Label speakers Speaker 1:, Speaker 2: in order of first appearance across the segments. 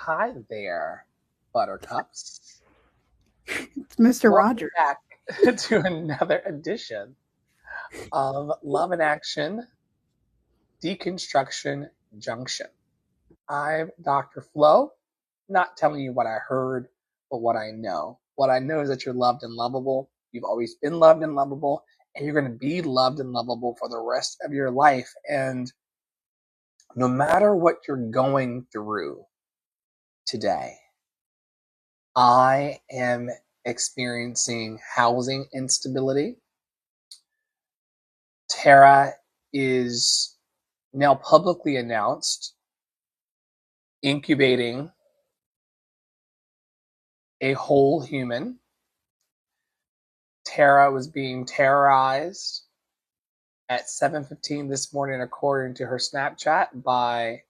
Speaker 1: Hi there, Buttercups.
Speaker 2: It's Mr.
Speaker 1: Welcome
Speaker 2: Rogers.
Speaker 1: back to another edition of Love in Action Deconstruction Junction. I'm Dr. Flo, not telling you what I heard, but what I know. What I know is that you're loved and lovable. You've always been loved and lovable, and you're going to be loved and lovable for the rest of your life. And no matter what you're going through today, I am experiencing housing instability. Tara is now publicly announced incubating a whole human. Tara was being terrorized at 7:15 this morning, according to her Snapchat, by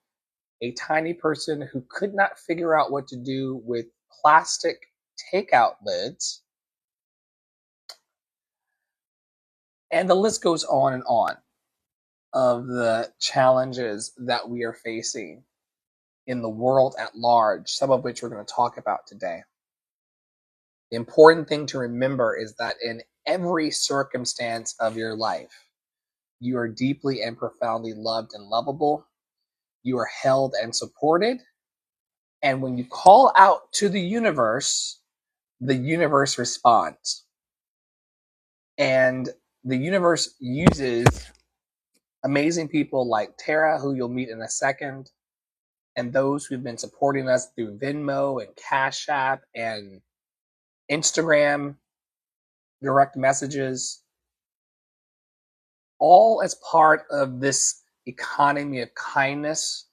Speaker 1: a tiny person who could not figure out what to do with plastic takeout lids. And the list goes on of the challenges that we are facing in the world at large, some of which we're going to talk about today. The important thing to remember is that in every circumstance of your life, you are deeply and profoundly loved and lovable. You are held and supported. And when you call out to the universe responds. And the universe uses amazing people like Tara, who you'll meet in a second, and those who've been supporting us through Venmo and Cash App and Instagram direct messages, all as part of this economy of kindness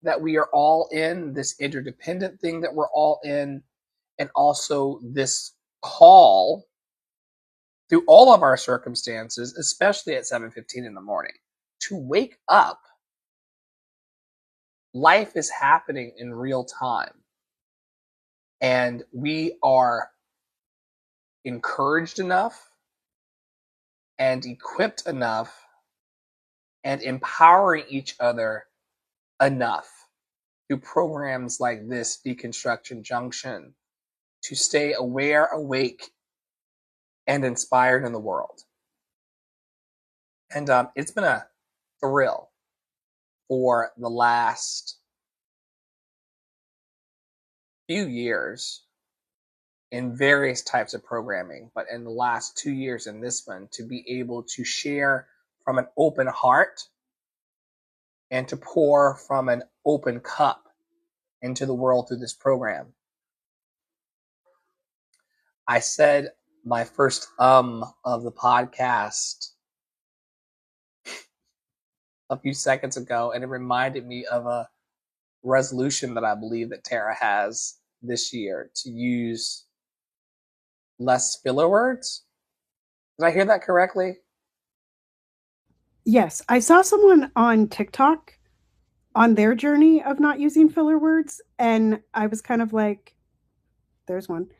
Speaker 1: that we are all in, this interdependent thing that we're all in, and also this call through all of our circumstances, especially at 7:15 in the morning, to wake up. Life is happening in real time, and we are encouraged enough and equipped enough and empowering each other enough through programs like this Deconstruction Junction to stay aware, awake, and inspired in the world. And it's been a thrill for the last few years in various types of programming, but in the last 2 years in this one, to be able to share from an open heart and to pour from an open cup into the world through this program. I said my first of the podcast a few seconds ago, and it reminded me of a resolution that I believe that Tara has this year to use less filler words. Did I hear that correctly?
Speaker 2: Yes, I saw someone on TikTok on their journey of not using filler words, and I was kind of like, there's one.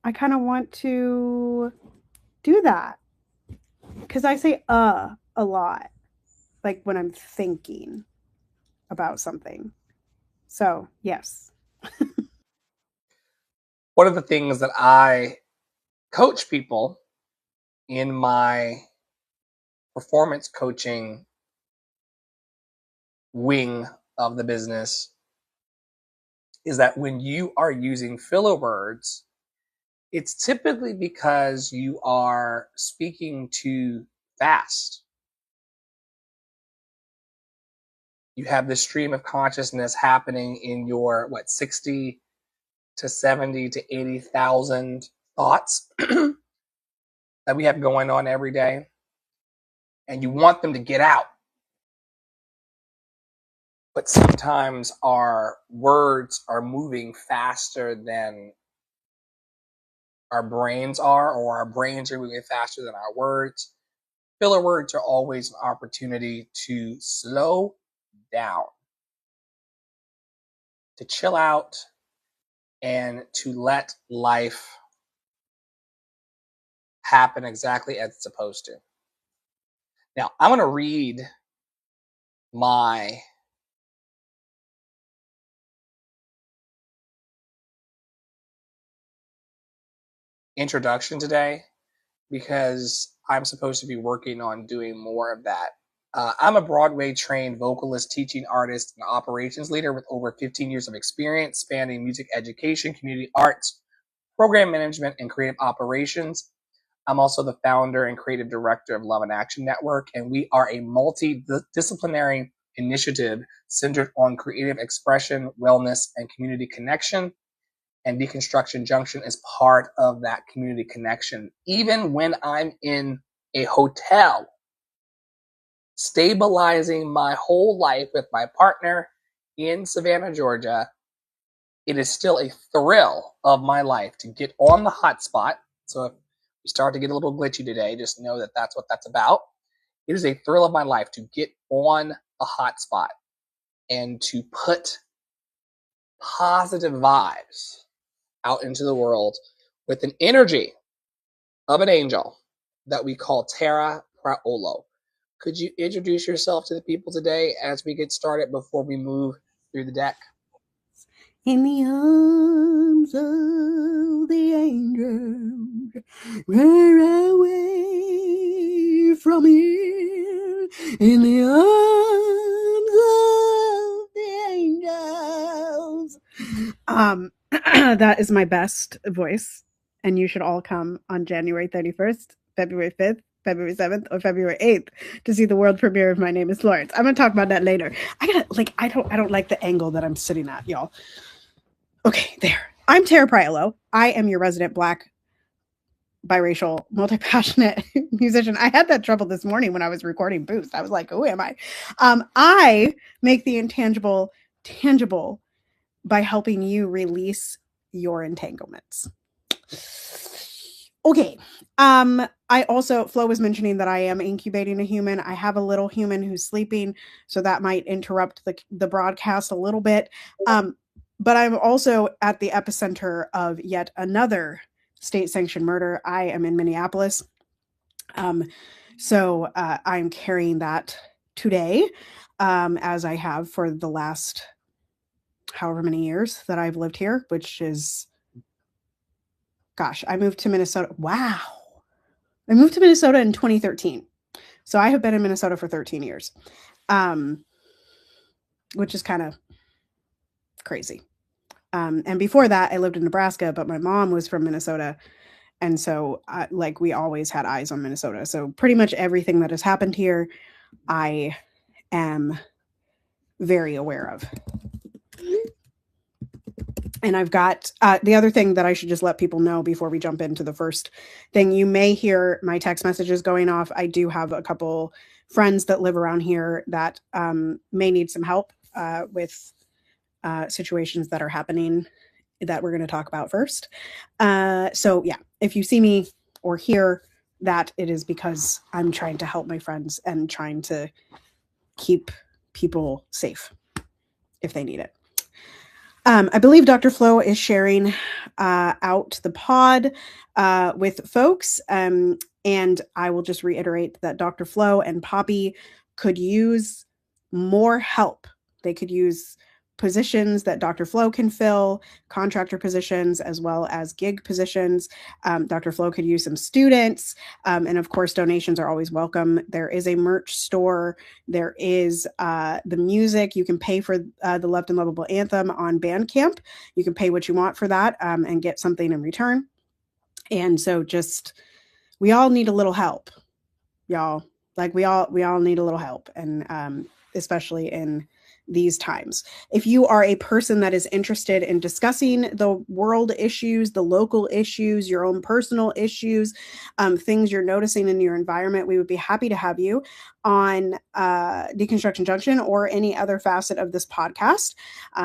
Speaker 2: I kind of want to do that because I say a lot, like when I'm thinking about something. So, yes.
Speaker 1: One of the things that I coach people in my performance coaching wing of the business is that when you are using filler words, it's typically because you are speaking too fast. You have this stream of consciousness happening in your 60 to 70 to 80,000 thoughts that we have going on every day, and you want them to get out. But sometimes our words are moving faster than our brains are, or our brains are moving faster than our words. Filler words are always an opportunity to slow down, to chill out, and to let life happen exactly as it's supposed to. Now, I'm going to read my introduction today because I'm supposed to be working on doing more of that. I'm a Broadway trained vocalist, teaching artist, and operations leader with over 15 years of experience spanning music education, community arts, program management, and creative operations. I'm also the founder and creative director of Love and Action Network, and we are a multidisciplinary initiative centered on creative expression, wellness, and community connection. And Deconstruction Junction is part of that community connection. Even when I'm in a hotel, stabilizing my whole life with my partner in Savannah, Georgia, it is still a thrill of my life to get on the hotspot. So if we start to get a little glitchy today, just know that that's what that's about. It is a thrill of my life to get on a hotspot and to put positive vibes out into the world with an energy of an angel that we call Tara Praolo. Could you introduce yourself to the people today as we get started before we move through the deck?
Speaker 2: In the arms of the angel, we're away from here. In the arms of the angels. That is my best voice, and you should all come on January 31st, February 5th, February 7th, or February 8th to see the world premiere of My Name is Florence. I'm gonna talk about that later. I don't like the angle that I'm sitting at, y'all. Okay, there. I'm Tara Priolo. I am your resident Black, biracial, multi-passionate musician. I had that trouble this morning when I was recording Boost. I was like, who am I? I make the intangible tangible by helping you release your entanglements. Okay. I also, Flo was mentioning that I am incubating a human. I have a little human who's sleeping, so that might interrupt the broadcast a little bit. But I'm also at the epicenter of yet another state-sanctioned murder. I am in Minneapolis. So I'm carrying that today, as I have for the last however many years that I've lived here, which is, gosh, I moved to Minnesota. Wow. I moved to Minnesota in 2013. So I have been in Minnesota for 13 years, which is kind of crazy. And before that, I lived in Nebraska, but my mom was from Minnesota. And so, like, we always had eyes on Minnesota. So pretty much everything that has happened here, I am very aware of. And I've got the other thing that I should just let people know before we jump into the first thing. You may hear my text messages going off. I do have a couple friends that live around here that may need some help with situations that are happening that we're going to talk about first. So yeah, if you see me or hear that, it is because I'm trying to help my friends and trying to keep people safe if they need it. I believe Dr. Flo is sharing out the pod with folks. And I will just reiterate that Dr. Flo and Poppy could use more help. They could use positions that Dr. Flo can fill, contractor positions, as well as gig positions. Dr. Flo could use some students. And of course, donations are always welcome. There is a merch store. There is the music. You can pay for the Loved and Lovable Anthem on Bandcamp. You can pay what you want for that and get something in return. And so just, we all need a little help, y'all. Like we all need a little help. And especially in these times. If you are a person that is interested in discussing the world issues, the local issues, your own personal issues, things you're noticing in your environment, we would be happy to have you on Deconstruction Junction or any other facet of this podcast.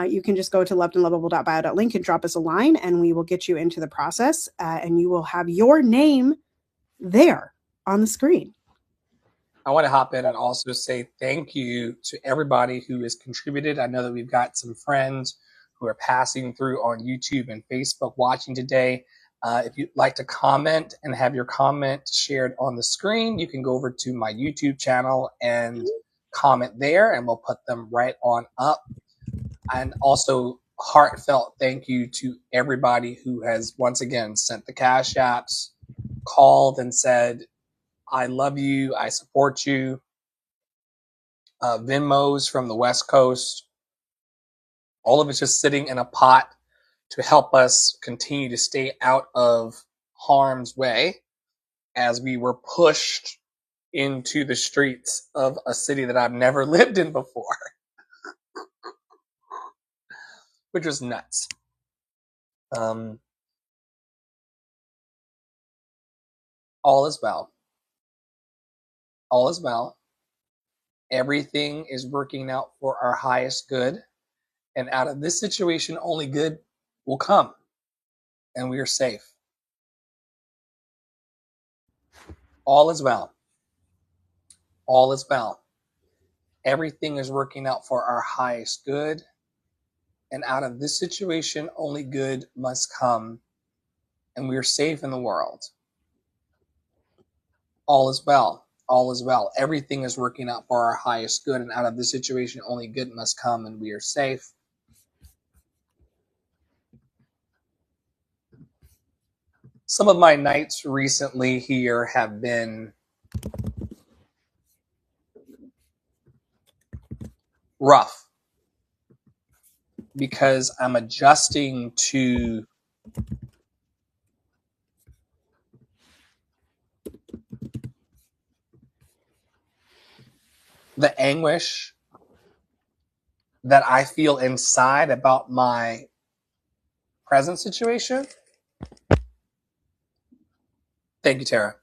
Speaker 2: You can just go to lovedandlovable.bio.link and drop us a line, and we will get you into the process, and you will have your name there on the screen.
Speaker 1: I want to hop in and also say thank you to everybody who has contributed. I know that we've got some friends who are passing through on YouTube and Facebook watching today. If you'd like to comment and have your comment shared on the screen, you can go over to my YouTube channel and comment there, and we'll put them right on up. And also, heartfelt thank you to everybody who has once again sent the cash apps, called and said, I love you, I support you. Venmos from the West Coast, all of it's just sitting in a pot to help us continue to stay out of harm's way as we were pushed into the streets of a city that I've never lived in before, which was nuts. All is well. All is well. Everything is working out for our highest good. And out of this situation, only good will come. And we are safe. All is well. All is well. Everything is working out for our highest good. And out of this situation, only good must come. And we are safe in the world. All is well. All is well. Everything is working out for our highest good. And out of this situation, only good must come. And we are safe. Some of my nights recently here have been rough because I'm adjusting to the anguish that I feel inside about my present situation. Thank you, Tara.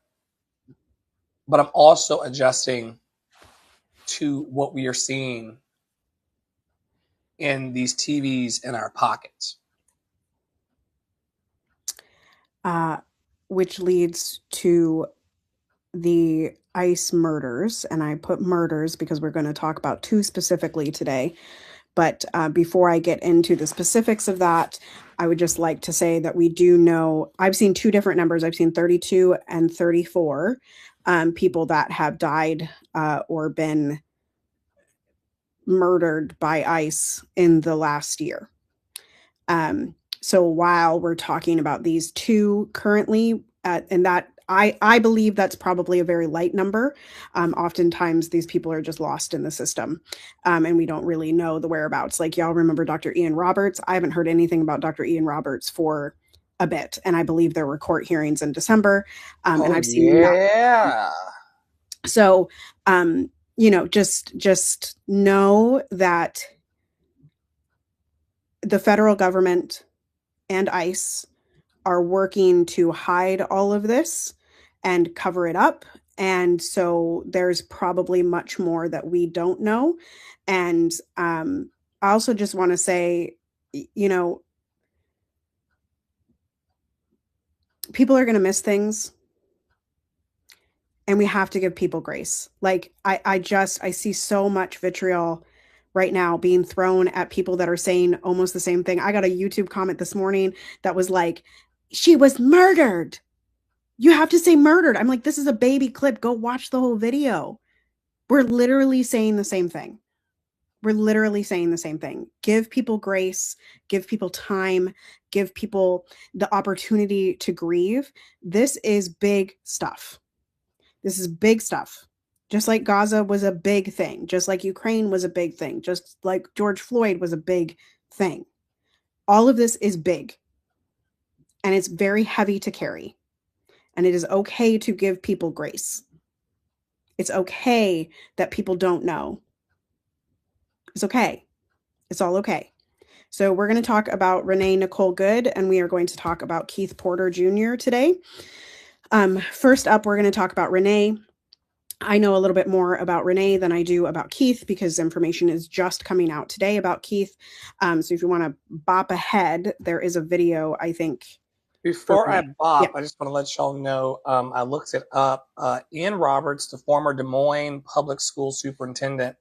Speaker 1: But I'm also adjusting to what we are seeing in these TVs in our pockets.
Speaker 2: Which leads to the ICE murders. And I put murders because we're going to talk about two specifically today. But before I get into the specifics of that, I would just like to say that we do know, I've seen two different numbers. I've seen 32 and 34 people that have died or been murdered by ICE in the last year. So while we're talking about these two currently, and that I believe that's probably a very light number. Oftentimes these people are just lost in the system, and we don't really know the whereabouts. Like, y'all remember Dr. Ian Roberts? I haven't heard anything about Dr. Ian Roberts for a bit, and I believe there were court hearings in December, and I've seen
Speaker 1: yeah.
Speaker 2: So, just know that the federal government and ICE are working to hide all of this and cover it up. And so there's probably much more that we don't know. And I also just want to say, people are going to miss things. And we have to give people grace. Like, I see so much vitriol right now being thrown at people that are saying almost the same thing. I got a YouTube comment this morning that was like, she was murdered. You have to say murdered. I'm like, this is a baby clip. Go watch the whole video. We're literally saying the same thing. We're literally saying the same thing. Give people grace, give people time, give people the opportunity to grieve. This is big stuff. This is big stuff. Just like Gaza was a big thing, just like Ukraine was a big thing, just like George Floyd was a big thing. All of this is big, and it's very heavy to carry. And it is okay to give people grace. It's okay that people don't know. It's okay. It's all okay. So we're going to talk about Renee Nicole Good, and we are going to talk about Keith Porter Jr. today. First up, we're going to talk about Renee. I know a little bit more about Renee than I do about Keith because information is just coming out today about Keith. So if you want to bop ahead, there is a video, I think.
Speaker 1: Before I bop, I just want to let y'all know, I looked it up. Ian Roberts, the former Des Moines public school superintendent,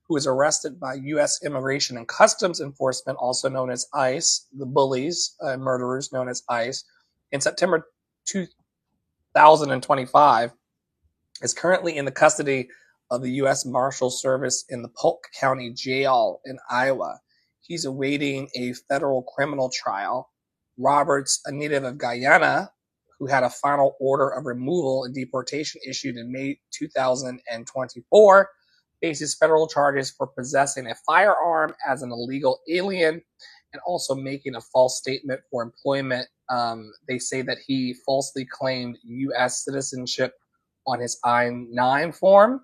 Speaker 1: who was arrested by U.S. Immigration and Customs Enforcement, also known as ICE, the bullies, murderers known as ICE, in September 2025, is currently in the custody of the U.S. Marshal Service in the Polk County Jail in Iowa. He's awaiting a federal criminal trial. Roberts, a native of Guyana, who had a final order of removal and deportation issued in May 2024, faces federal charges for possessing a firearm as an illegal alien and also making a false statement for employment. They say that he falsely claimed U.S. citizenship on his I-9 form.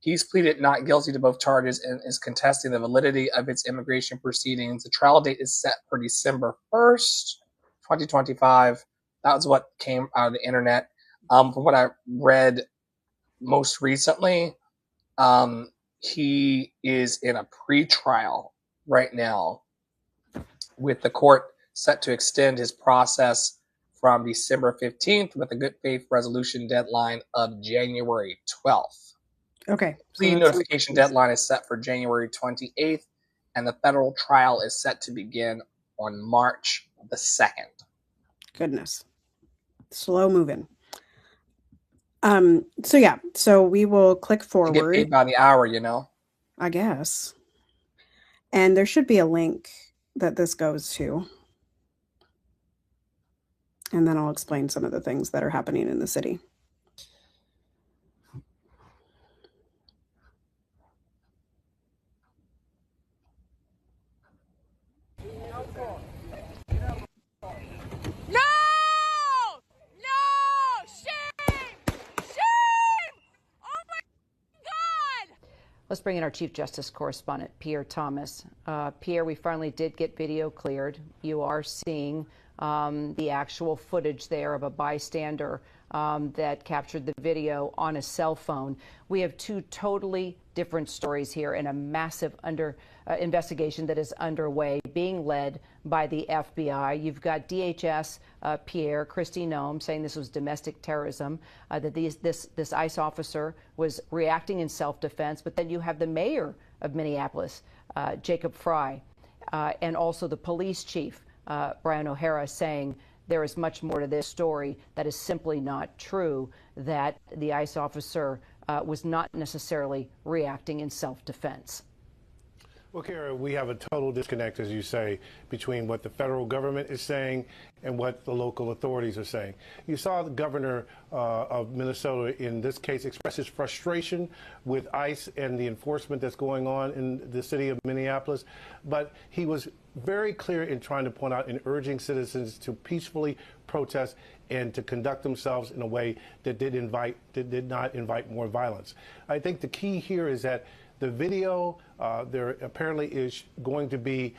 Speaker 1: He's pleaded not guilty to both charges and is contesting the validity of its immigration proceedings. The trial date is set for December 1st, 2025. That was what came out of the internet. From what I read most recently, he is in a pre-trial right now, with the court set to extend his process from December 15th with a good faith resolution deadline of January 12th.
Speaker 2: Okay.
Speaker 1: Plea notification deadline is set for January 28th, and the federal trial is set to begin on March the 2nd.
Speaker 2: Goodness. Slow moving. So we will click forward.
Speaker 1: You get paid by the hour, you know?
Speaker 2: I guess. And there should be a link that this goes to. And then I'll explain some of the things that are happening in the city.
Speaker 3: Let's bring in our Chief Justice correspondent, Pierre Thomas. Pierre, we finally did get video cleared. You are seeing the actual footage there of a bystander that captured the video on a cell phone. We have two totally different stories here and a massive investigation that is underway, being led by the FBI. You've got DHS, Pierre, Kristi Noem, saying this was domestic terrorism, that this ICE officer was reacting in self-defense. But then you have the mayor of Minneapolis, Jacob Frey, and also the police chief, Brian O'Hara, saying there is much more to this story that is simply not true, that the ICE officer was not necessarily reacting in self-defense.
Speaker 4: Well, Kara, we have a total disconnect, as you say, between what the federal government is saying and what the local authorities are saying. You saw the governor of Minnesota, in this case, express his frustration with ICE and the enforcement that's going on in the city of Minneapolis. But he was very clear in trying to point out and urging citizens to peacefully protest and to conduct themselves in a way that did not invite more violence. I think the key here is that the video, there apparently is going to be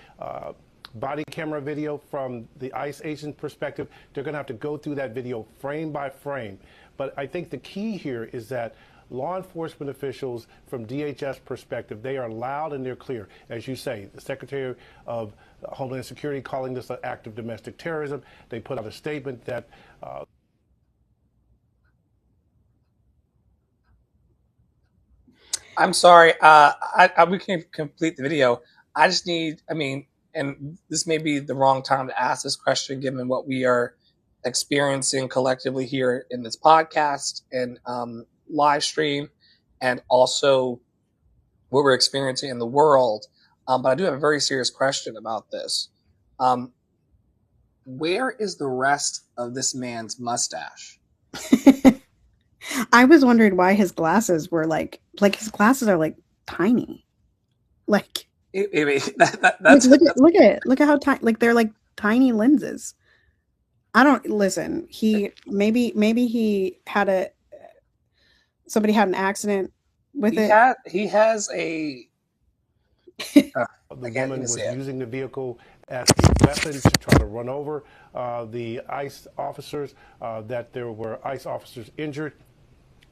Speaker 4: body camera video from the ICE agent perspective. They're going to have to go through that video frame by frame. But I think the key here is that law enforcement officials from DHS perspective, they are loud and they're clear. As you say, the Secretary of Homeland Security calling this an act of domestic terrorism. They put out a statement that
Speaker 1: I'm sorry. We can complete the video. I just need, and this may be the wrong time to ask this question given what we are experiencing collectively here in this podcast and live stream, and also what we're experiencing in the world. But I do have a very serious question about this. Where is the rest of this man's mustache?
Speaker 2: I was wondering why his glasses were like his glasses are like tiny. Like, look at it. Look at how tiny, like they're like tiny lenses. I don't listen. Maybe he had somebody had an accident with it.
Speaker 1: He has a.
Speaker 4: The woman was using the vehicle as a weapon to try to run over the ICE officers, that there were ICE officers injured.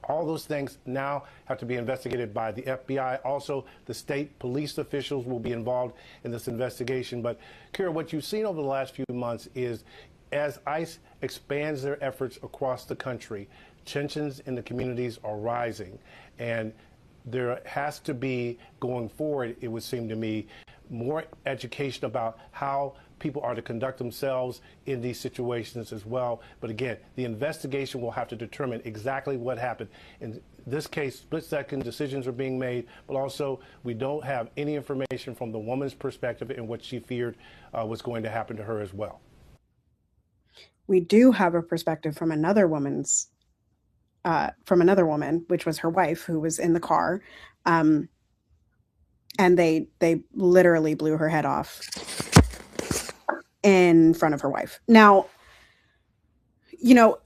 Speaker 4: All those things now have to be investigated by the FBI. Also, the state police officials will be involved in this investigation. But, Kira, what you've seen over the last few months is as ICE expands their efforts across the country, tensions in the communities are rising. And there has to be, going forward, it would seem to me, more education about how people are to conduct themselves in these situations as well. But again, the investigation will have to determine exactly what happened. In this case, split-second decisions are being made, but also we don't have any information from the woman's perspective and what she feared was going to happen to her as well.
Speaker 2: We do have a perspective from another woman, which was her wife, who was in the car. And they literally blew her head off in front of her wife. Now, you know,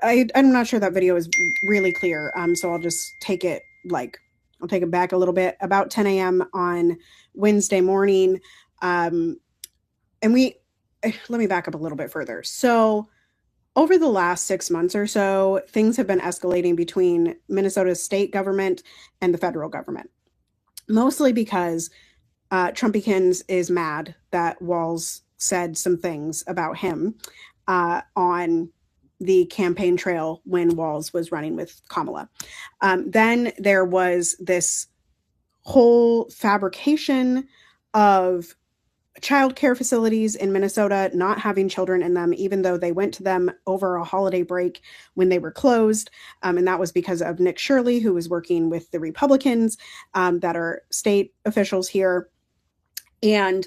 Speaker 2: I'm not sure that video is really clear. So I'll just take it back a little bit. About 10 a.m. on Wednesday morning. And let me back up a little bit further. So over the last 6 months or so, things have been escalating between Minnesota's state government and the federal government. Mostly because Trumpykins is mad that Walz said some things about him on the campaign trail when Walz was running with Kamala. Then there was this whole fabrication of childcare facilities in Minnesota not having children in them, even though they went to them over a holiday break when they were closed. And that was because of Nick Shirley, who was working with the Republicans that are state officials here. And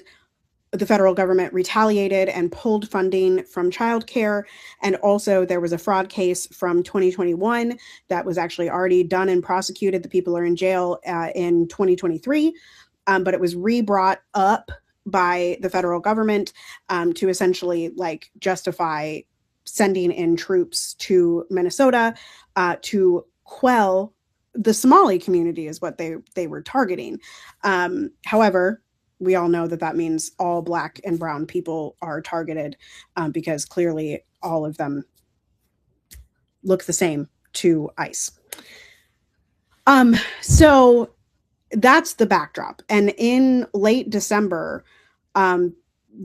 Speaker 2: the federal government retaliated and pulled funding from childcare. And also there was a fraud case from 2021 that was actually already done and prosecuted. The people are in jail in 2023, but it was re-brought up by the federal government to essentially justify sending in troops to Minnesota to quell the Somali community is what they were targeting. However, we all know that means all Black and brown people are targeted because clearly all of them look the same to ICE. So that's the backdrop. And in late December,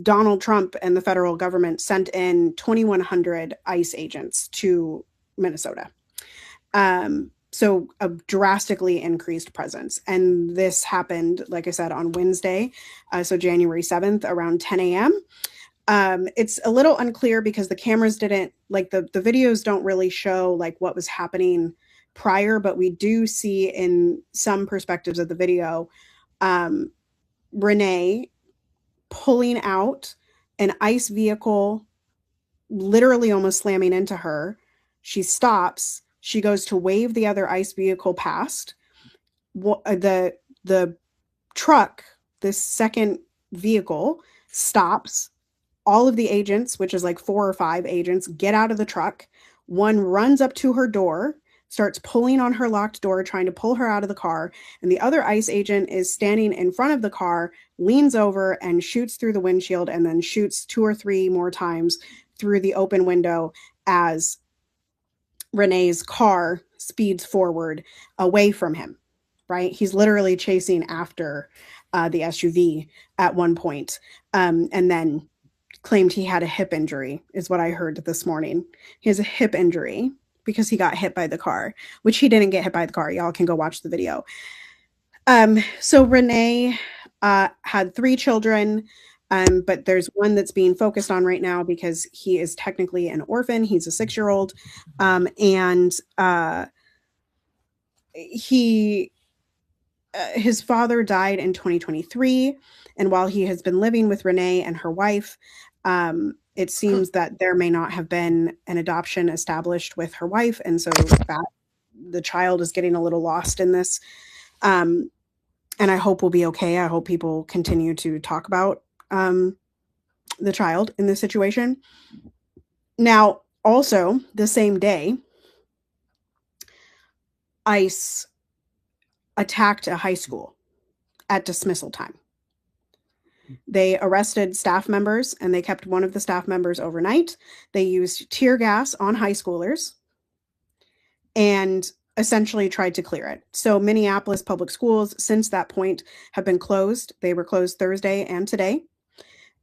Speaker 2: Donald Trump and the federal government sent in 2,100 ICE agents to Minnesota. So a drastically increased presence. And this happened, like I said, on Wednesday, so January 7th, around 10 a.m. It's a little unclear because the cameras didn't, the videos don't really show what was happening prior, but we do see in some perspectives of the video, Renee pulling out an ICE vehicle, literally almost slamming into her. She stops. She goes to wave the other ICE vehicle past. The truck, this second vehicle, stops. All of the agents, which is 4 or 5 agents, get out of the truck. One runs up to her door, starts pulling on her locked door, trying to pull her out of the car. And the other ICE agent is standing in front of the car, leans over and shoots through the windshield, and then shoots 2 or 3 more times through the open window as Renee's car speeds forward away from him, right? He's literally chasing after the SUV at one point, and then claimed he had a hip injury, is what I heard this morning. He has a hip injury because he got hit by the car, which he didn't get hit by the car. Y'all can go watch the video. So Renee had 3 children, but there's one that's being focused on right now because he is technically an orphan. He's a 6-year-old. And his father died in 2023. And while he has been living with Renee and her wife, it seems that there may not have been an adoption established with her wife. And so that the child is getting a little lost in this. And I hope we'll be okay. I hope people continue to talk about the child in this situation. Now, also the same day, ICE attacked a high school at dismissal time. They arrested staff members and they kept one of the staff members overnight. They used tear gas on high schoolers and essentially tried to clear it. So Minneapolis public schools since that point have been closed. They were closed Thursday and today.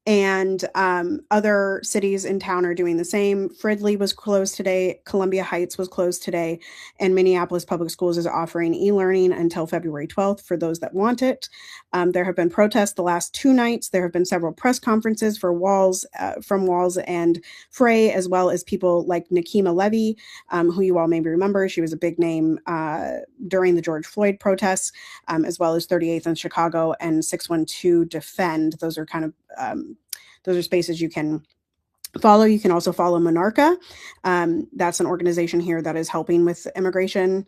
Speaker 2: And other cities in town are doing the same. Fridley was closed today. Columbia Heights was closed today. And Minneapolis Public Schools is offering e-learning until February 12th for those that want it. There have been protests the last 2 nights. There have been several press conferences for Walz, from Walz and Frey, as well as people like Nikema Levy, who you all maybe remember. She was a big name during the George Floyd protests, as well as 38th in Chicago and 612 Defend. Those are kind of those are spaces you can follow. You can also follow Monarca. That's an organization here that is helping with immigration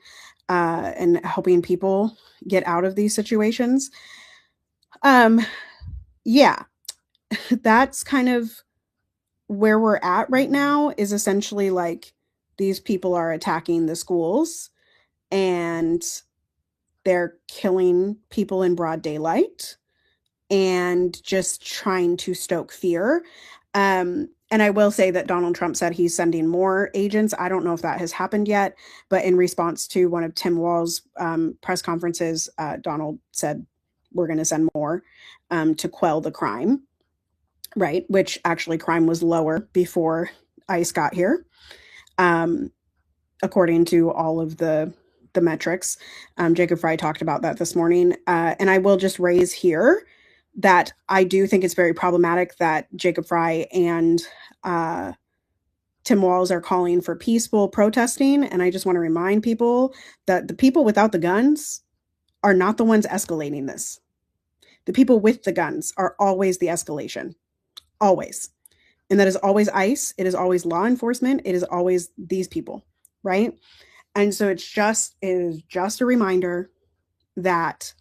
Speaker 2: and helping people get out of these situations. Yeah, that's kind of where we're at right now, is essentially like these people are attacking the schools and they're killing people in broad daylight and just trying to stoke fear. And I will say that Donald Trump said he's sending more agents. I don't know if that has happened yet, but in response to one of Tim Walz's press conferences, Donald said, we're going to send more to quell the crime, right? Which actually crime was lower before ICE got here, according to all of the metrics. Jacob Frey talked about that this morning. And I will just raise here that I do think it's very problematic that Jacob Frey and Tim Walz are calling for peaceful protesting. And I just want to remind people that the people without the guns are not the ones escalating this. The people with the guns are always the escalation, always. And that is always ICE. It is always law enforcement. It is always these people, right? And so it is just a reminder that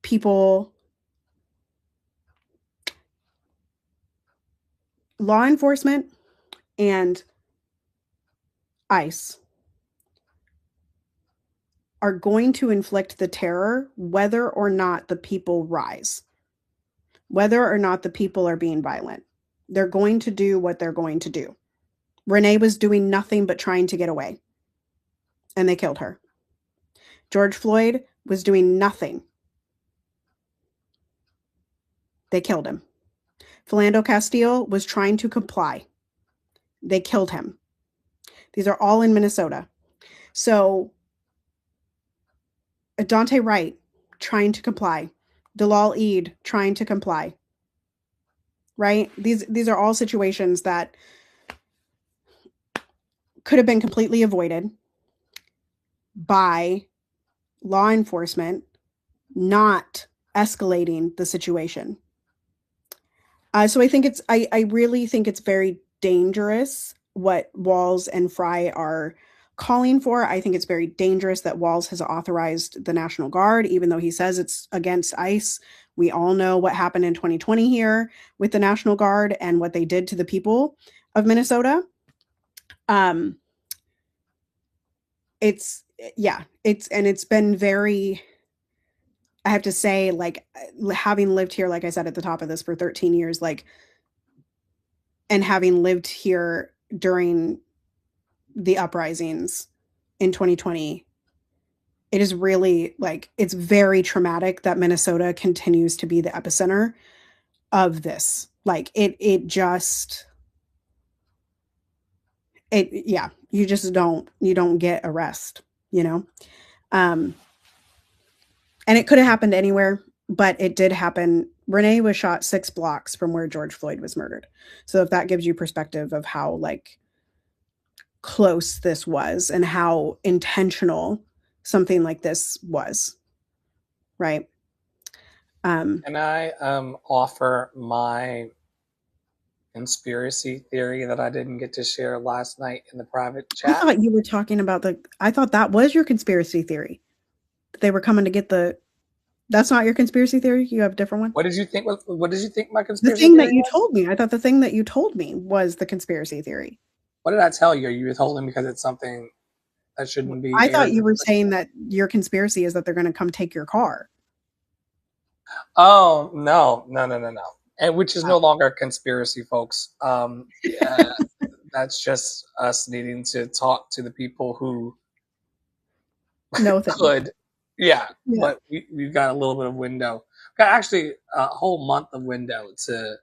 Speaker 2: people, law enforcement and ICE, are going to inflict the terror whether or not the people rise, whether or not the people are being violent. They're going to do what they're going to do. Renee was doing nothing but trying to get away, and they killed her. George Floyd was doing nothing. They killed him. Philando Castile was trying to comply. They killed him. These are all in Minnesota. So Dante Wright trying to comply. Dalal Eid trying to comply. Right? These are all situations that could have been completely avoided by law enforcement not escalating the situation. So I really think it's very dangerous what Walz and Frey are calling for. I think it's very dangerous that Walz has authorized the National Guard, even though he says it's against ICE. We all know what happened in 2020 here with the National Guard and what they did to the people of Minnesota. It's been very, I have to say, like, having lived here, like I said at the top of this, for 13 years, like, and having lived here during the uprisings in 2020, it is really, like, it's very traumatic that Minnesota continues to be the epicenter of this. Like, you just don't get a rest, you know? And it could have happened anywhere, but it did happen. Renee was shot 6 blocks from where George Floyd was murdered. So if that gives you perspective of how, like, close this was and how intentional something like this was, right?
Speaker 1: And I offer my conspiracy theory that I didn't get to share last night in the private chat.
Speaker 2: I thought you were talking about I thought that was your conspiracy theory. That they were coming to get that's not your conspiracy theory? You have a different one?
Speaker 1: What did you think my conspiracy
Speaker 2: The thing
Speaker 1: theory
Speaker 2: that you
Speaker 1: was?
Speaker 2: told me. I thought the thing that you told me was the conspiracy theory.
Speaker 1: What did I tell you? You told me because it's something that shouldn't be.
Speaker 2: I thought you were saying that your conspiracy is that they're going to come take your car.
Speaker 1: Oh, no. And which is no longer a conspiracy, folks. That's just us needing to talk to the people who could. Yeah, but we've got a little bit of window. Got actually a whole month of window to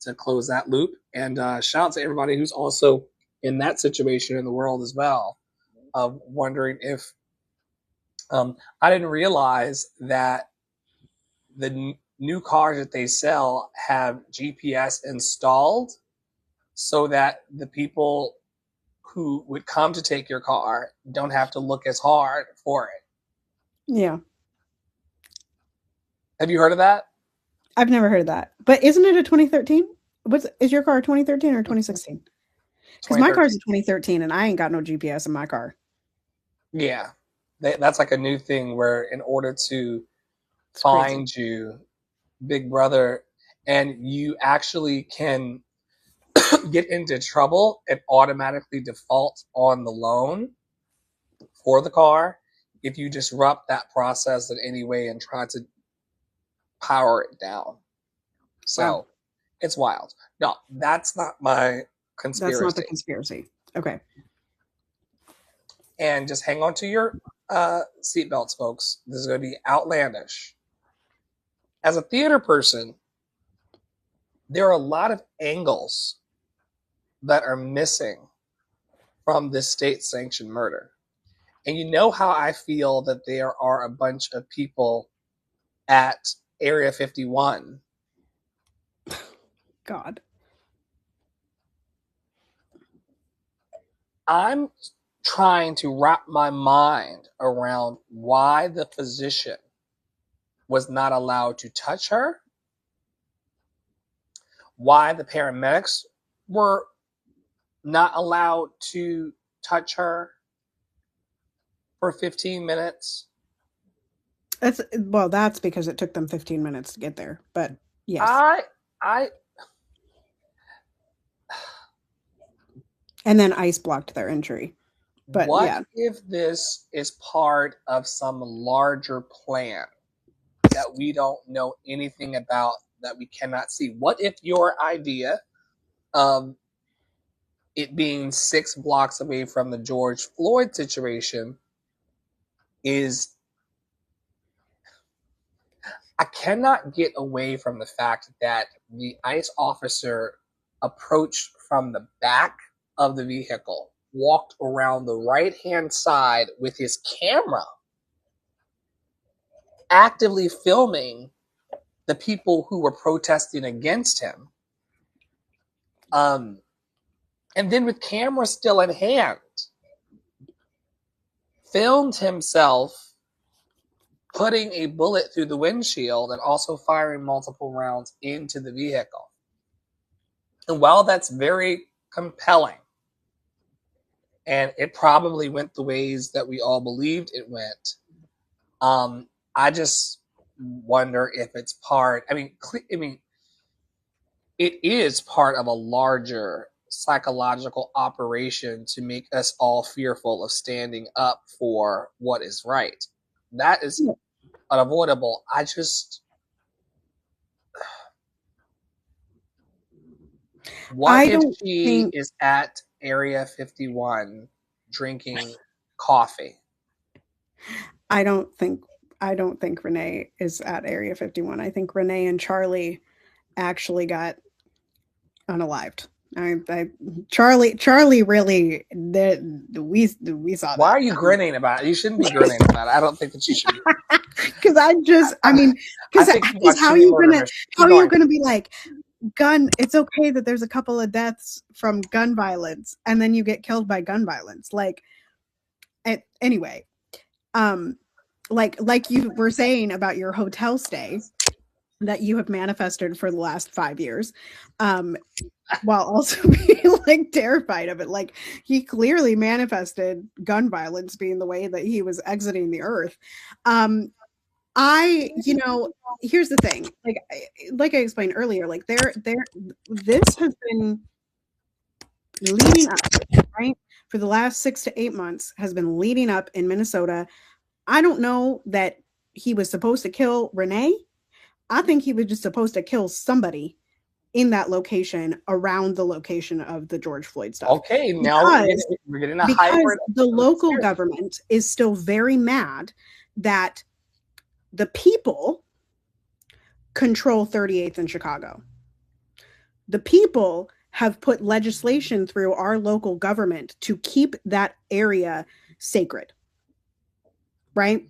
Speaker 1: to close that loop. And shout out to everybody who's also in that situation in the world as well, of wondering if I didn't realize that the new cars that they sell have GPS installed so that the people who would come to take your car don't have to look as hard for it.
Speaker 2: Yeah.
Speaker 1: Have you heard of that?
Speaker 2: I've never heard of that. But isn't it a 2013? Is your car a 2013 or 2016? Because my car's a 2013 and I ain't got no GPS in my car.
Speaker 1: Yeah. That's like a new thing where in order to find you, Big Brother, and you actually can get into trouble and automatically default on the loan for the car if you disrupt that process in any way and try to power it down. So wow. It's wild. No, that's not my conspiracy.
Speaker 2: That's not the conspiracy. Okay.
Speaker 1: And just hang on to your seatbelts, folks. This is going to be outlandish. As a theater person, there are a lot of angles that are missing from this state-sanctioned murder. And you know how I feel that there are a bunch of people at Area 51.
Speaker 2: God.
Speaker 1: I'm trying to wrap my mind around why the physician was not allowed to touch her, why the paramedics were not allowed to touch her for 15 minutes.
Speaker 2: That's because it took them 15 minutes to get there. But yes. And then ice blocked their entry. But
Speaker 1: what if this is part of some larger plan that we don't know anything about, that we cannot see? What if your idea of it being 6 blocks away from the George Floyd situation is... I cannot get away from the fact that the ICE officer approached from the back of the vehicle, walked around the right-hand side with his camera, actively filming the people who were protesting against him. And then with camera still in hand, filmed himself putting a bullet through the windshield and also firing multiple rounds into the vehicle. And while that's very compelling, and it probably went the ways that we all believed it went, I just wonder if it's part... I mean, it is part of a larger psychological operation to make us all fearful of standing up for what is right. That is unavoidable. What if she is at Area 51 drinking coffee?
Speaker 2: I don't think Renee is at Area 51. I think Renee and Charlie actually got unalived. Charlie really, we saw that.
Speaker 1: Why are you grinning about it? You shouldn't be grinning about it. I don't think that you should.
Speaker 2: Because how are you gonna be like, gun? It's okay that there's a couple of deaths from gun violence, and then you get killed by gun violence. Like, anyway, like you were saying about your hotel stay that you have manifested for the last 5 years, while also being like terrified of it. Like, he clearly manifested gun violence being the way that he was exiting the earth. Here's the thing, like I explained earlier, like this has been leading up, right? For the last 6 to 8 months has been leading up in Minnesota. I don't know that he was supposed to kill Renee. I think he was just supposed to kill somebody in that location, around the location of the George Floyd stuff.
Speaker 1: Okay, now we're getting a hybrid.
Speaker 2: The local government is still very mad that the people control 38th in Chicago. The people have put legislation through our local government to keep that area sacred, right?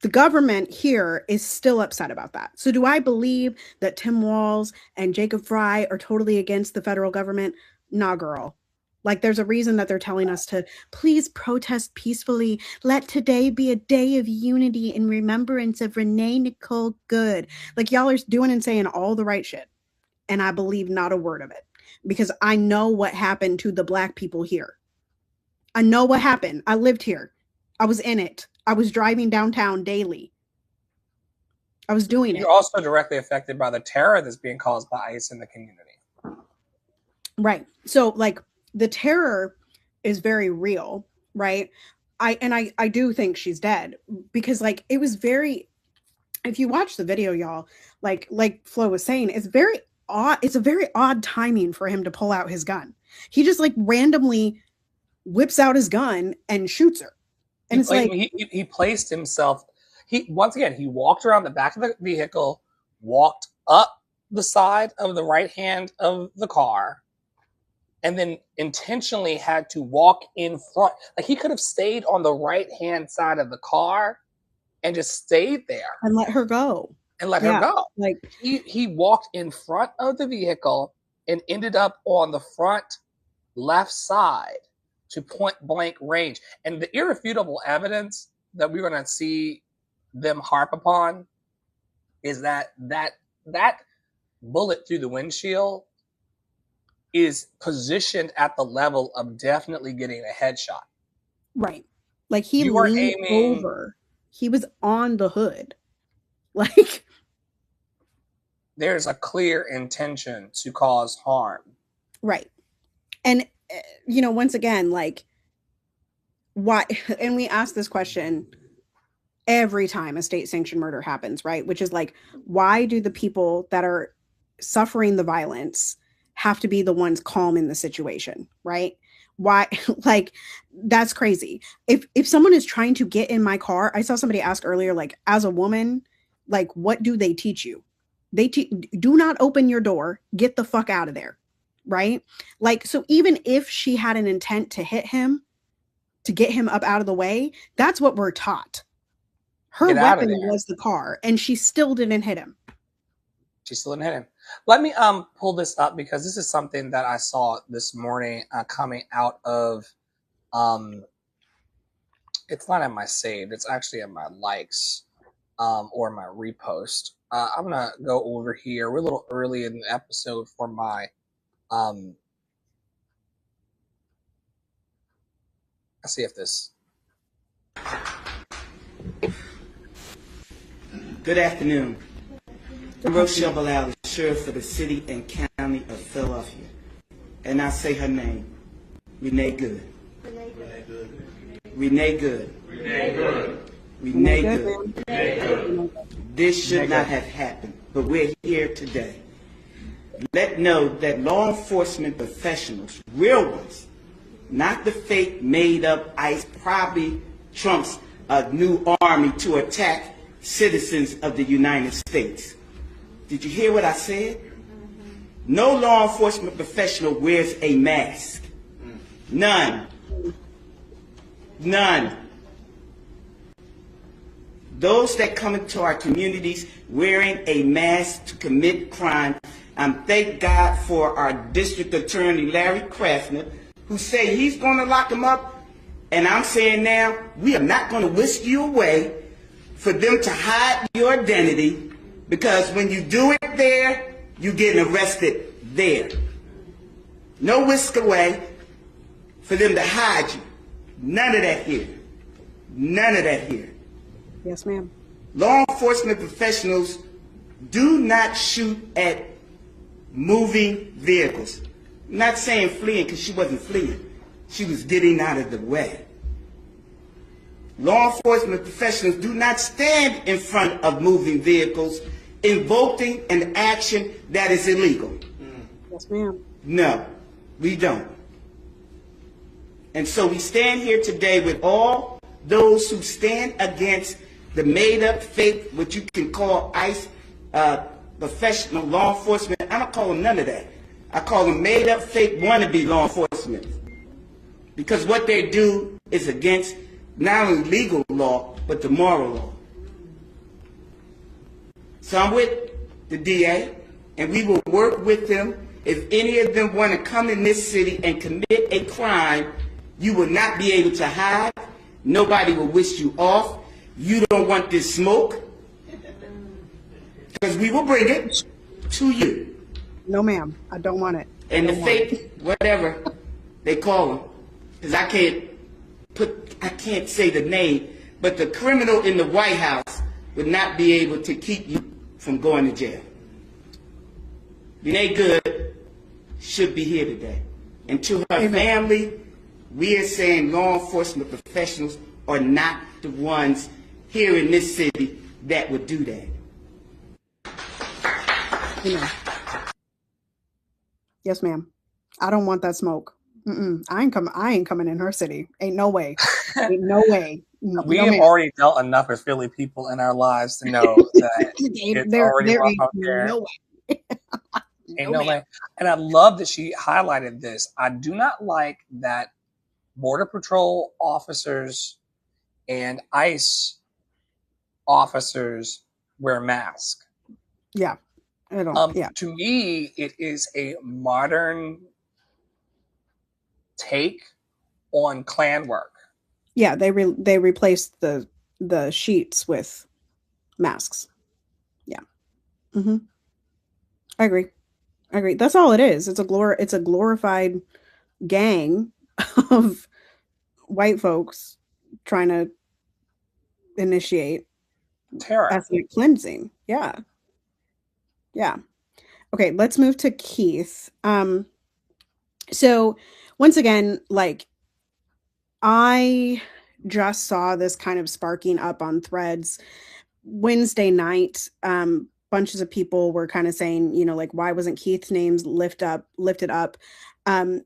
Speaker 2: The government here is still upset about that. So do I believe that Tim Walz and Jacob Fry are totally against the federal government? Nah, girl. Like, there's a reason that they're telling us to please protest peacefully. Let today be a day of unity in remembrance of Renee Nicole Good. Like, y'all are doing and saying all the right shit. And I believe not a word of it, because I know what happened to the Black people here. I know what happened. I lived here. I was in it. I was driving downtown daily. I was doing it.
Speaker 1: You're also directly affected by the terror that's being caused by ICE in the community.
Speaker 2: Right. So, like, the terror is very real, right? I do think she's dead, because, like, it was very, if you watch the video, y'all, like Flo was saying, it's very odd. It's a very odd timing for him to pull out his gun. He just, like, randomly whips out his gun and shoots her. And it's like,
Speaker 1: he placed himself, he walked around the back of the vehicle, walked up the side of the right hand of the car, and then intentionally had to walk in front. Like, he could have stayed on the right hand side of the car and just stayed there
Speaker 2: and let her go.
Speaker 1: Like, he walked in front of the vehicle and ended up on the front left side to point blank range. And the irrefutable evidence that we're going to see them harp upon is that bullet through the windshield is positioned at the level of definitely getting a headshot.
Speaker 2: Right. Like, he leaned over. He was on the hood. Like,
Speaker 1: there's a clear intention to cause harm.
Speaker 2: Right. And, you know, once again, like, why? And we ask this question every time a state-sanctioned murder happens, right? Which is like, why do the people that are suffering the violence have to be the ones calm in the situation, right? Why? Like, that's crazy. If someone is trying to get in my car, I saw somebody ask earlier, like, as a woman, like, what do they teach you? They do not open your door, get the fuck out of there, right? Like, so even if she had an intent to hit him, to get him up out of the way, that's what we're taught. Her weapon was the car, and she still didn't hit him.
Speaker 1: Let me pull this up, because this is something that I saw this morning coming out of, it's not in my saved, it's actually in my likes or my repost. I'm going to go over here. We're a little early in the episode for my, let's see if this.
Speaker 5: Good afternoon. I'm Rochelle Bilal, the sheriff for the city and county of Philadelphia. And I say her name, Renee Good. Renee Good. Renee Good. Renee Good. Renee Good. Renee Good. This should not have happened, but we're here today. Let know that law enforcement professionals, real ones, not the fake made-up ICE, probably Trump's new army to attack citizens of the United States. Did you hear what I said? No law enforcement professional wears a mask. None. None. Those that come into our communities wearing a mask to commit crime, thank God for our district attorney, Larry Kraftner, who say he's going to lock them up. And I'm saying now, we are not going to whisk you away for them to hide your identity, because when you do it there, you're getting arrested there. No whisk away for them to hide you. None of that here. None of that here.
Speaker 2: Yes, ma'am.
Speaker 5: Law enforcement professionals do not shoot at moving vehicles. I'm not saying fleeing, because she wasn't fleeing. She was getting out of the way. Law enforcement professionals do not stand in front of moving vehicles invoking an action that is illegal.
Speaker 2: Yes, ma'am.
Speaker 5: No, we don't. And so we stand here today with all those who stand against the made-up, fake, what you can call ICE professional law enforcement. I don't call them none of that. I call them made up, fake, wannabe law enforcement. Because what they do is against not only legal law, but the moral law. So I'm with the DA, and we will work with them. If any of them want to come in this city and commit a crime, you will not be able to hide. Nobody will wish you off. You don't want this smoke, because we will bring it to you.
Speaker 2: No, ma'am. I don't want it.
Speaker 5: And the fake, whatever they call them, because I can't say the name, but the criminal in the White House would not be able to keep you from going to jail. Renee Good should be here today. And to her family, we are saying law enforcement professionals are not the ones here in this city that would do that.
Speaker 2: Amen. Yes, ma'am. I don't want that smoke. I ain't coming in her city. Ain't no way. Ain't no way.
Speaker 1: We have already dealt enough with Philly people in our lives to know that it's already rough out there.
Speaker 2: No way.
Speaker 1: Ain't no way. And I love that she highlighted this. I do not like that Border Patrol officers and ICE officers wear masks.
Speaker 2: Yeah. I don't. Yeah.
Speaker 1: To me, it is a modern take on Klan work.
Speaker 2: Yeah, they replaced the sheets with masks. Yeah. I agree. That's all it is. It's a glorified gang of white folks trying to initiate
Speaker 1: terror,
Speaker 2: ethnic cleansing. Yeah. Okay, let's move to Keith. So once again, like, I just saw this kind of sparking up on Threads Wednesday night. Bunches of people were kind of saying, like, why wasn't Keith's names lifted up? And,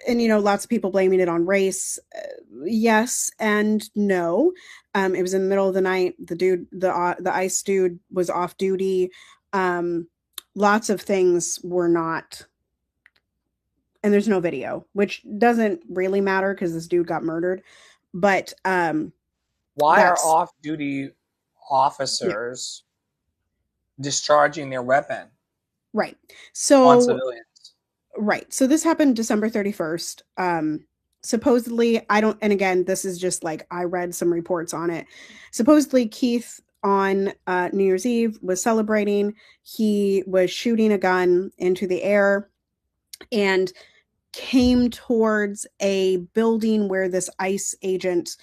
Speaker 2: lots of people blaming it on race. Yes and no. It was in the middle of the night. The ICE dude was off duty. Lots of things were not, and there's no video, which doesn't really matter because this dude got murdered. But
Speaker 1: why are off-duty officers discharging their weapon?
Speaker 2: Right. So
Speaker 1: on civilians.
Speaker 2: Right. So this happened December 31st. Supposedly, and again, this is just like, I read some reports on it. Supposedly, Keith on New Year's Eve was celebrating. He was shooting a gun into the air and came towards a building where this ICE agent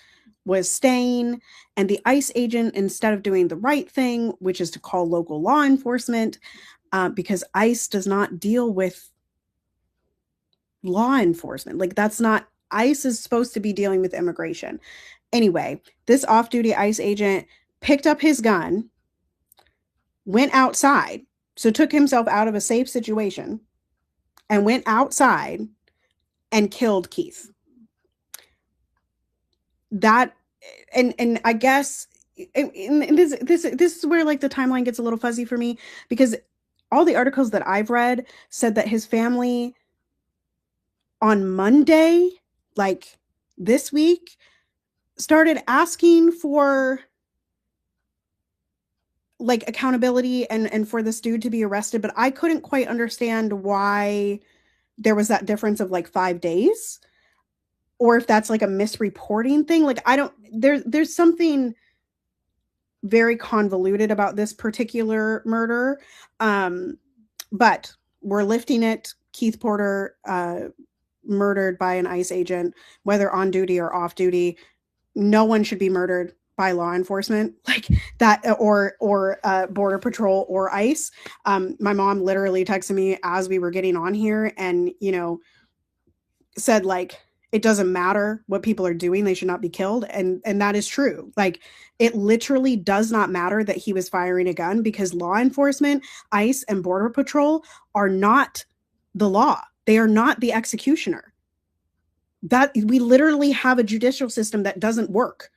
Speaker 2: was staying. And the ICE agent, instead of doing the right thing, which is to call local law enforcement, because ICE does not deal with law enforcement. Like, that's not, ICE is supposed to be dealing with immigration. Anyway, this off-duty ICE agent picked up his gun, went outside, so took himself out of a safe situation, and went outside and killed Keith. That, and I guess, and this is where, like, the timeline gets a little fuzzy for me, because all the articles that I've read said that his family on Monday, like this week, started asking for, like, accountability and for this dude to be arrested. But I couldn't quite understand why there was that difference of like 5 days, or if that's like a misreporting thing. Like, there's something very convoluted about this particular murder. But we're lifting it. Keith Porter, murdered by an ICE agent, whether on duty or off duty. No one should be murdered by law enforcement like that, or Border Patrol or ICE. My mom literally texted me as we were getting on here and, said, like, it doesn't matter what people are doing, they should not be killed. And that is true. Like, it literally does not matter that he was firing a gun, because law enforcement, ICE and Border Patrol are not the law. They are not the executioner. That we literally have a judicial system that doesn't work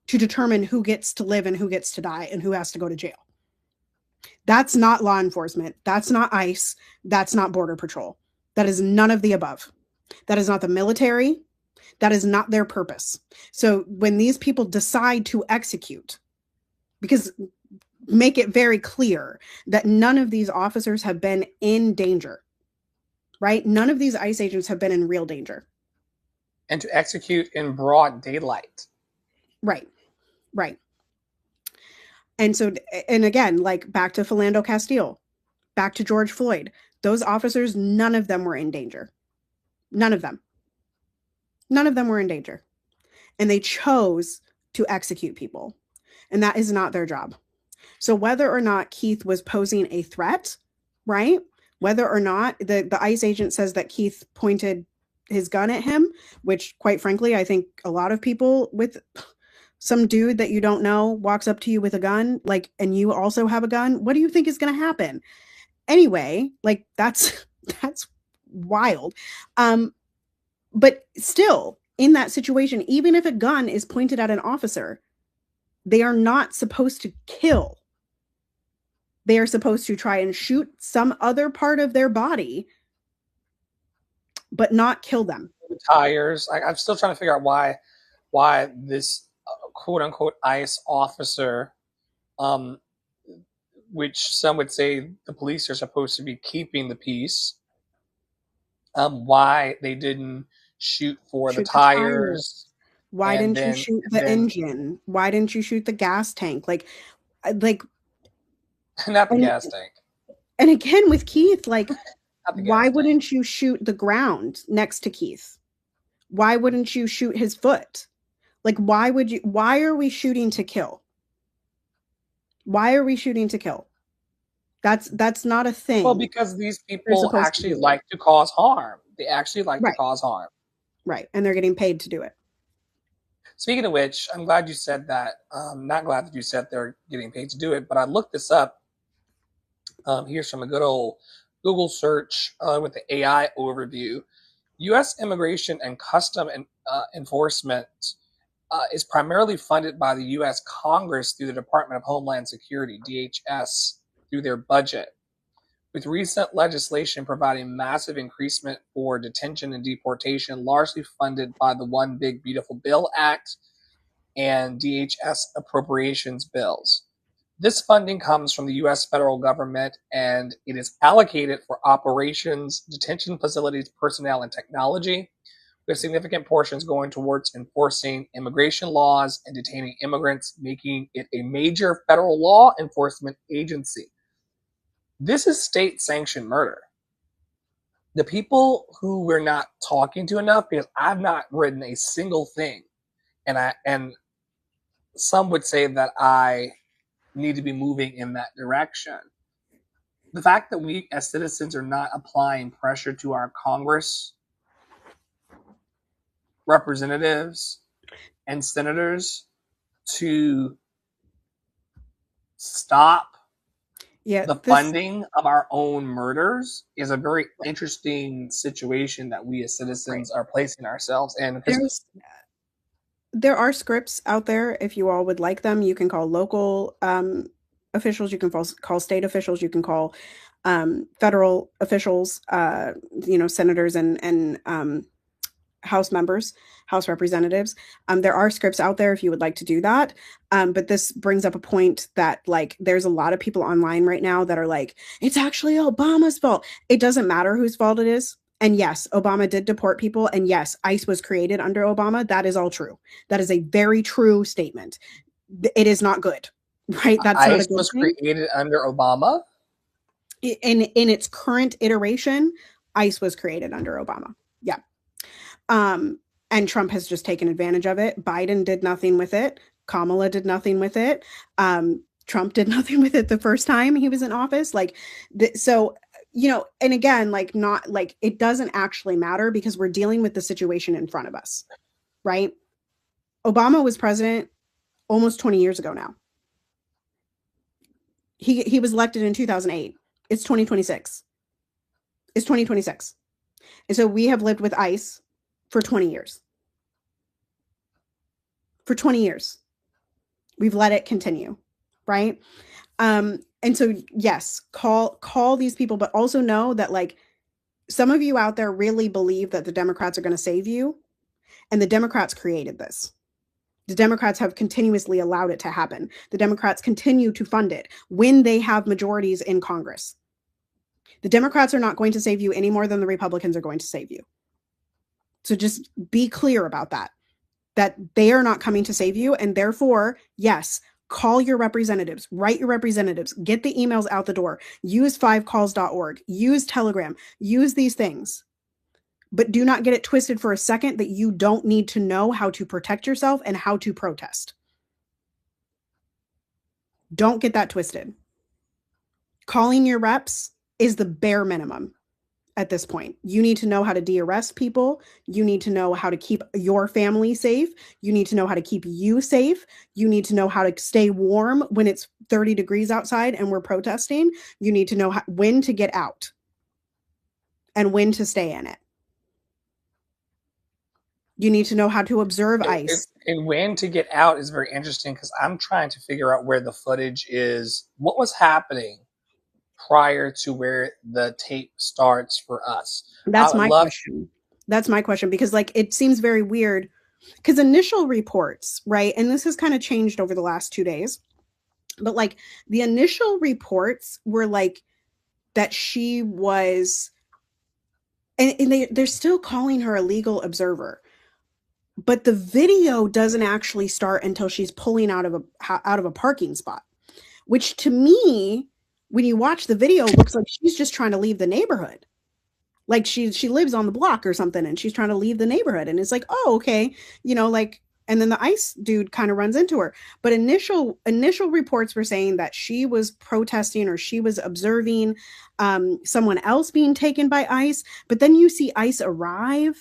Speaker 2: to determine who gets to live and who gets to die and who has to go to jail. That's not law enforcement. That's not ICE. That's not Border Patrol. That is none of the above. That is not the military. That is not their purpose. So when these people decide to execute, because make it very clear that none of these officers have been in danger, right? None of these ICE agents have been in real danger.
Speaker 1: And to execute in broad daylight.
Speaker 2: Right, right. And so, and again, like back to Philando Castile, back to George Floyd, those officers, none of them were in danger. None of them. None of them were in danger. And they chose to execute people. And that is not their job. So whether or not Keith was posing a threat, right? Whether or not the ICE agent says that Keith pointed his gun at him, which quite frankly, I think a lot of people with some dude that you don't know walks up to you with a gun, like, and you also have a gun, what do you think is going to happen? Anyway, like that's wild. But still, in that situation, even if a gun is pointed at an officer, they are not supposed to kill. They are supposed to try and shoot some other part of their body, but not kill them.
Speaker 1: The tires. I'm still trying to figure out why this quote unquote ICE officer, which some would say the police are supposed to be keeping the peace, why they didn't shoot for the tires.
Speaker 2: Why didn't you shoot the engine? Why didn't you shoot the gas tank? Like
Speaker 1: not the gas tank.
Speaker 2: And again, with Keith, like, why wouldn't you shoot the ground next to Keith? Why wouldn't you shoot his foot? Like, why are we shooting to kill? Why are we shooting to kill? That's not a thing.
Speaker 1: Well, because these people actually like to cause harm. They actually like to cause harm.
Speaker 2: Right. And they're getting paid to do it.
Speaker 1: Speaking of which, I'm glad you said that. Not glad that you said they're getting paid to do it, but I looked this up. Here's from a good old Google search with the AI overview. U.S. Immigration and Custom Enforcement is primarily funded by the U.S. Congress through the Department of Homeland Security, DHS, through their budget, with recent legislation providing massive increasement for detention and deportation, largely funded by the One Big Beautiful Bill Act and DHS appropriations bills. This funding comes from the U.S. federal government, and it is allocated for operations, detention facilities, personnel, and technology, with significant portions going towards enforcing immigration laws and detaining immigrants, making it a major federal law enforcement agency. This is state-sanctioned murder. The people who we're not talking to enough, because I've not written a single thing, and some would say that I need to be moving in that direction. The fact that we as citizens are not applying pressure to our Congress, representatives, and senators to stop the funding of our own murders is a very interesting situation that we as citizens are placing ourselves in.
Speaker 2: There are scripts out there. If you all would like them, you can call local officials, you can call state officials, you can call federal officials, senators and House members, House representatives. There are scripts out there if you would like to do that. But this brings up a point that, like, there's a lot of people online right now that are like, it's actually Obama's fault. It doesn't matter whose fault it is. And yes, Obama did deport people. And yes, ICE was created under Obama. That is all true. That is a very true statement. It is not good, right? That's
Speaker 1: ICE
Speaker 2: not a good
Speaker 1: was
Speaker 2: thing.
Speaker 1: created under Obama?
Speaker 2: In its current iteration, ICE was created under Obama. Yeah. And Trump has just taken advantage of it. Biden did nothing with it. Kamala did nothing with it. Trump did nothing with it the first time he was in office. Like, so, and again, like, not like it doesn't actually matter because we're dealing with the situation in front of us, right? Obama was president almost 20 years ago now. He was elected in 2008. It's 2026. It's 2026. And so we have lived with ICE for 20 years. For 20 years. We've let it continue, right? And so, yes, call these people, but also know that like some of you out there really believe that the Democrats are going to save you, and the Democrats created this. The Democrats have continuously allowed it to happen. The Democrats continue to fund it when they have majorities in Congress. The Democrats are not going to save you any more than the Republicans are going to save you. So just be clear about that they are not coming to save you. And therefore, yes, call your representatives, write your representatives, get the emails out the door, use 5calls.org, use Telegram, use these things. But do not get it twisted for a second that you don't need to know how to protect yourself and how to protest. Don't get that twisted. Calling your reps is the bare minimum at this point. You need to know how to de-arrest people. You need to know how to keep your family safe. You need to know how to keep you safe. You need to know how to stay warm when it's 30 degrees outside and we're protesting. You need to know when to get out and when to stay in it. You need to know how to observe ICE.
Speaker 1: And when to get out is very interesting because I'm trying to figure out where the footage is. What was happening prior to where the tape starts for us?
Speaker 2: That's my question. That's my question, because like it seems very weird because initial reports, right? And this has kind of changed over the last 2 days, but like the initial reports were like that she was, and they're still calling her a legal observer, but the video doesn't actually start until she's pulling out of a parking spot, which to me, when you watch the video, looks like she's just trying to leave the neighborhood. Like she lives on the block or something and she's trying to leave the neighborhood. And it's like, oh, okay. You know, like, and then the ICE dude kind of runs into her. But initial reports were saying that she was protesting or she was observing someone else being taken by ICE. But then you see ICE arrive.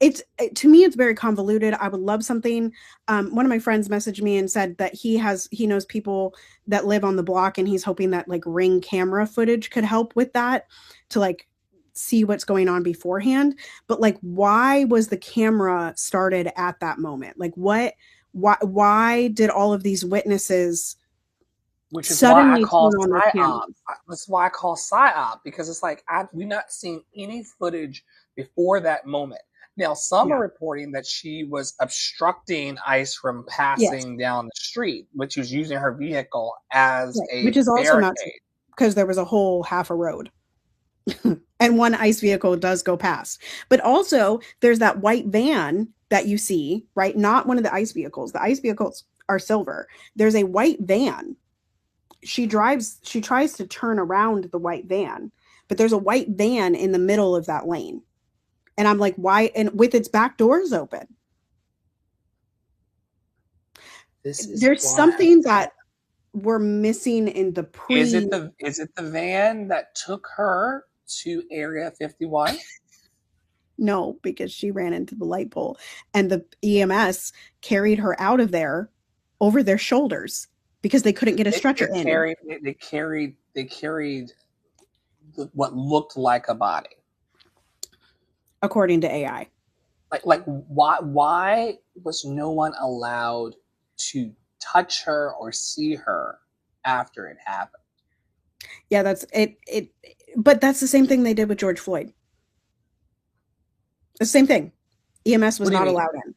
Speaker 2: To me, it's very convoluted. I would love something. One of my friends messaged me and said that he knows people that live on the block and he's hoping that like Ring camera footage could help with that to like see what's going on beforehand. But like, why was the camera started at that moment? Like why did all of these witnesses
Speaker 1: which is
Speaker 2: suddenly
Speaker 1: why I call
Speaker 2: turn on their cameras?
Speaker 1: That's why I call psyop, because it's like we've not seen any footage before that moment. Now, some are reporting that she was obstructing ICE from passing down the street, which she was using her vehicle as a
Speaker 2: which is also
Speaker 1: barricade.
Speaker 2: not true, because there was a whole half a road. And one ICE vehicle does go past. But also, there's that white van that you see, right? Not one of the ICE vehicles. The ICE vehicles are silver. There's a white van. She tries to turn around the white van, but there's a white van in the middle of that lane. And I'm like, why? And with its back doors open. There's something that we're missing in the pre.
Speaker 1: Is it the van that took her to Area 51?
Speaker 2: No, because she ran into the light pole and the EMS carried her out of there over their shoulders because they couldn't get a stretcher in.
Speaker 1: They carried what looked like a body.
Speaker 2: According to AI.
Speaker 1: Like why was no one allowed to touch her or see her after it happened?
Speaker 2: Yeah, that's it. But that's the same thing they did with George Floyd. The same thing. EMS was not allowed in.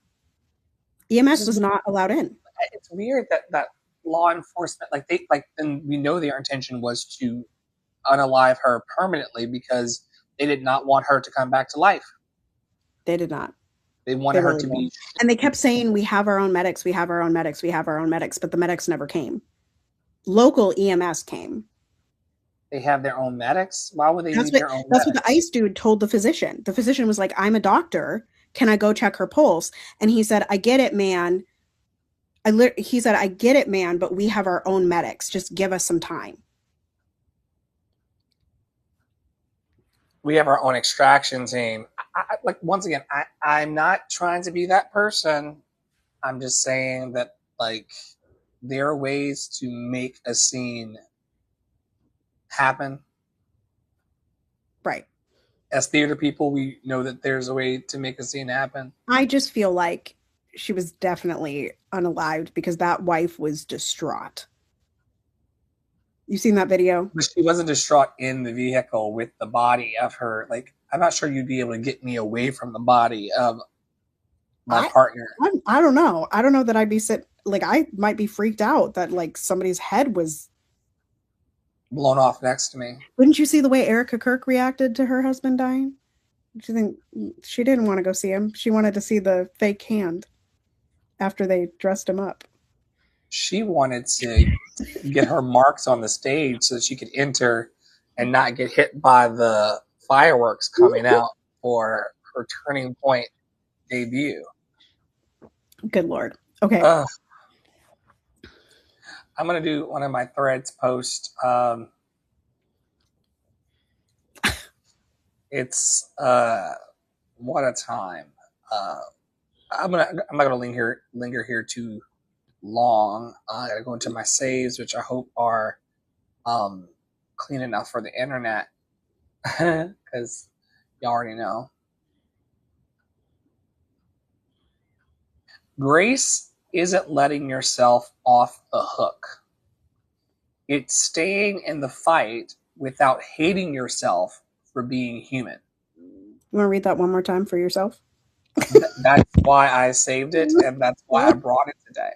Speaker 2: EMS was not allowed in.
Speaker 1: It's weird that law enforcement, and we know their intention was to unalive her permanently because they did not want her to come back to life.
Speaker 2: They did not.
Speaker 1: They wanted her to be.
Speaker 2: And they kept saying, we have our own medics, we have our own medics, we have our own medics, but the medics never came. Local EMS came.
Speaker 1: They have their own medics? Why would they need their own medics?
Speaker 2: That's what the ICE dude told the physician. The physician was like, I'm a doctor. Can I go check her pulse? And he said, I get it, man. He said, I get it, man, but we have our own medics. Just give us some time.
Speaker 1: We have our own extraction team. Once again, I'm not trying to be that person. I'm just saying that, there are ways to make a scene happen.
Speaker 2: Right.
Speaker 1: As theater people, we know that there's a way to make a scene happen.
Speaker 2: I just feel like she was definitely unalived because that wife was distraught. You seen that video?
Speaker 1: But she wasn't distraught in the vehicle with the body of her. Like, I'm not sure you'd be able to get me away from the body of my partner.
Speaker 2: I don't know. I don't know that I'd be like, I might be freaked out that like somebody's head was
Speaker 1: blown off next to me.
Speaker 2: Wouldn't you see the way Erica Kirk reacted to her husband dying? Do you think she didn't want to go see him? She wanted to see the fake hand after they dressed him up.
Speaker 1: She wanted to get her marks on the stage so that she could enter and not get hit by the fireworks coming out for her Turning Point debut.
Speaker 2: Good Lord. Okay.
Speaker 1: I'm going to do one of my threads post. It's what a time. I'm not going to linger here too long. I got to go into my saves, which I hope are clean enough for the internet, because you already know. Grace isn't letting yourself off the hook. It's staying in the fight without hating yourself for being human.
Speaker 2: You want to read that one more time for yourself?
Speaker 1: That's why I saved it, and that's why I brought it today.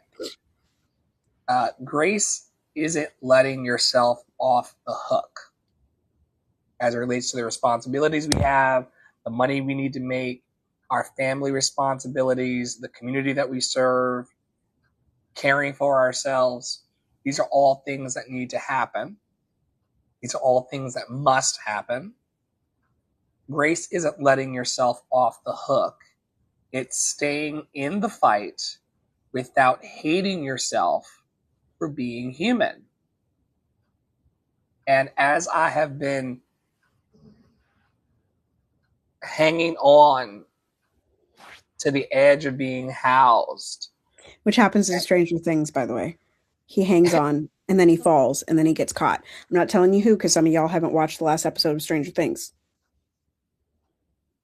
Speaker 1: Grace isn't letting yourself off the hook as it relates to the responsibilities we have, the money we need to make, our family responsibilities, the community that we serve, caring for ourselves. These are all things that need to happen. These are all things that must happen. Grace isn't letting yourself off the hook. It's staying in the fight without hating yourself for being human. And as I have been hanging on to the edge of being housed,
Speaker 2: which happens in Stranger Things, by the way. He hangs on and then he falls and then he gets caught. I'm not telling you who, because some of y'all haven't watched the last episode of Stranger Things.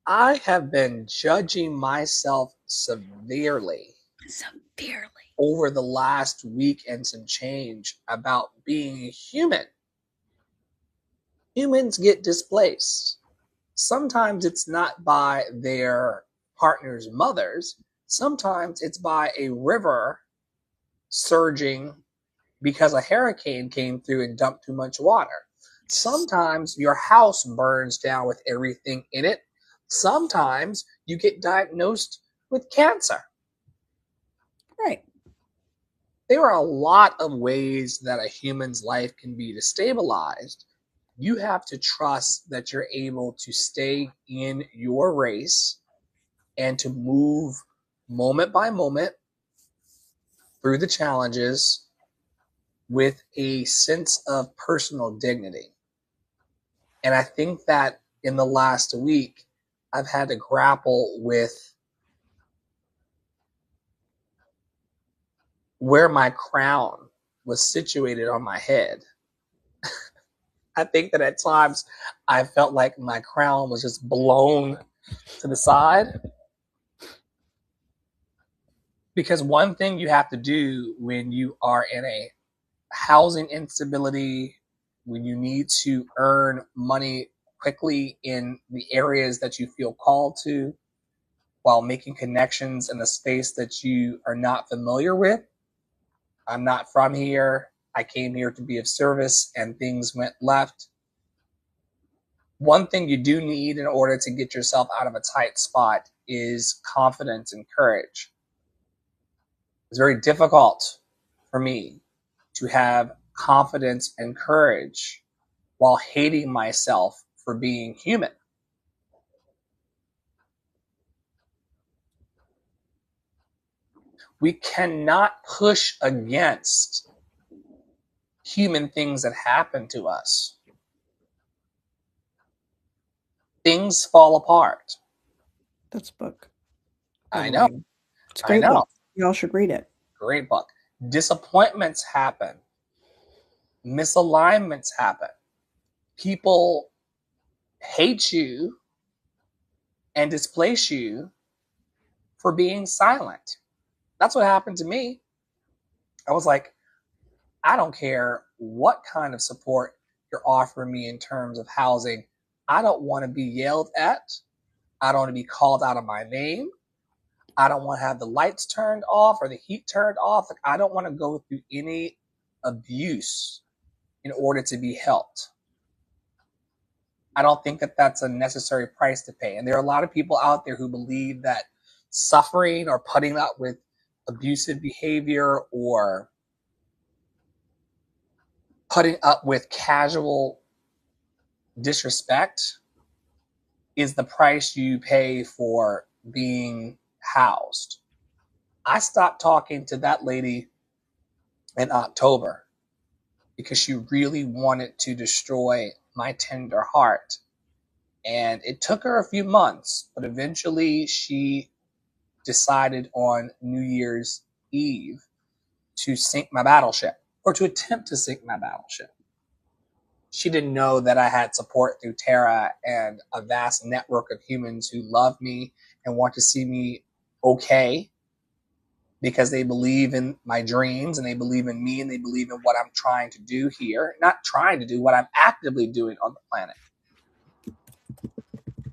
Speaker 1: I have been judging myself severely over the last week and some change about being human. Humans get displaced. Sometimes it's not by their partner's mothers. Sometimes it's by a river surging because a hurricane came through and dumped too much water. Sometimes your house burns down with everything in it. Sometimes you get diagnosed with cancer.
Speaker 2: Right.
Speaker 1: There are a lot of ways that a human's life can be destabilized. You have to trust that you're able to stay in your race and to move moment by moment through the challenges with a sense of personal dignity. And I think that in the last week, I've had to grapple with where my crown was situated on my head. I think that at times I felt like my crown was just blown to the side. Because one thing you have to do when you are in a housing instability, when you need to earn money quickly in the areas that you feel called to, while making connections in a space that you are not familiar with. I'm not from here. I came here to be of service and things went left. One thing you do need in order to get yourself out of a tight spot is confidence and courage. It's very difficult for me to have confidence and courage while hating myself for being human. We cannot push against human things that happen to us. Things fall apart.
Speaker 2: That's a book.
Speaker 1: I know.
Speaker 2: It's a great book. Y'all should read it.
Speaker 1: Great book. Disappointments happen. Misalignments happen. People hate you and displace you for being silent. That's what happened to me. I was like, I don't care what kind of support you're offering me in terms of housing. I don't want to be yelled at. I don't want to be called out of my name. I don't want to have the lights turned off or the heat turned off. Like, I don't want to go through any abuse in order to be helped. I don't think that that's a necessary price to pay. And there are a lot of people out there who believe that suffering or putting up with abusive behavior or putting up with casual disrespect is the price you pay for being housed. I stopped talking to that lady in October because she really wanted to destroy my tender heart. And it took her a few months, but eventually she decided on New Year's Eve to sink my battleship, or to attempt to sink my battleship. She didn't know that I had support through Tara and a vast network of humans who love me and want to see me okay, because they believe in my dreams and they believe in me and they believe in what I'm trying to do here. Not trying to do, what I'm actively doing on the planet.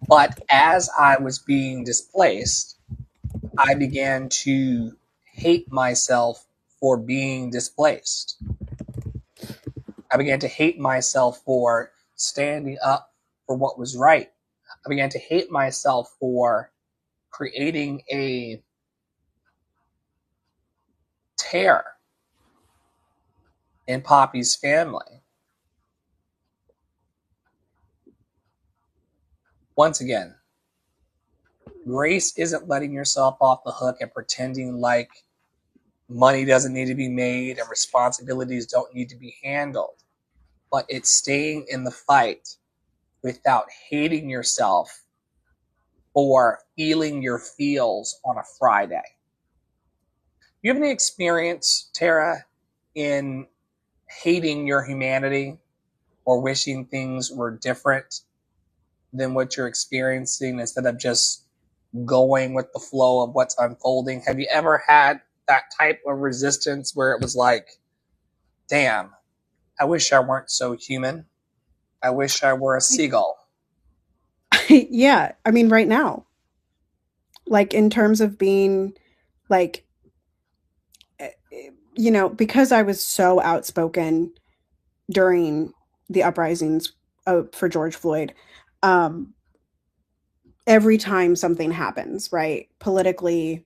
Speaker 1: But as I was being displaced, I began to hate myself for being displaced. I began to hate myself for standing up for what was right. I began to hate myself for creating a tear in Poppy's family. Once again, grace isn't letting yourself off the hook and pretending like money doesn't need to be made and responsibilities don't need to be handled. But it's staying in the fight without hating yourself for feeling your feels on a Friday. You have any experience, Tara, in hating your humanity or wishing things were different than what you're experiencing instead of just going with the flow of what's unfolding? Have you ever had that type of resistance where it was like, damn, I wish I weren't so human. I wish I were a seagull.
Speaker 2: Yeah, I mean, right now, like in terms of being like, you know, because I was so outspoken during the uprisings for George Floyd, every time something happens, right? Politically,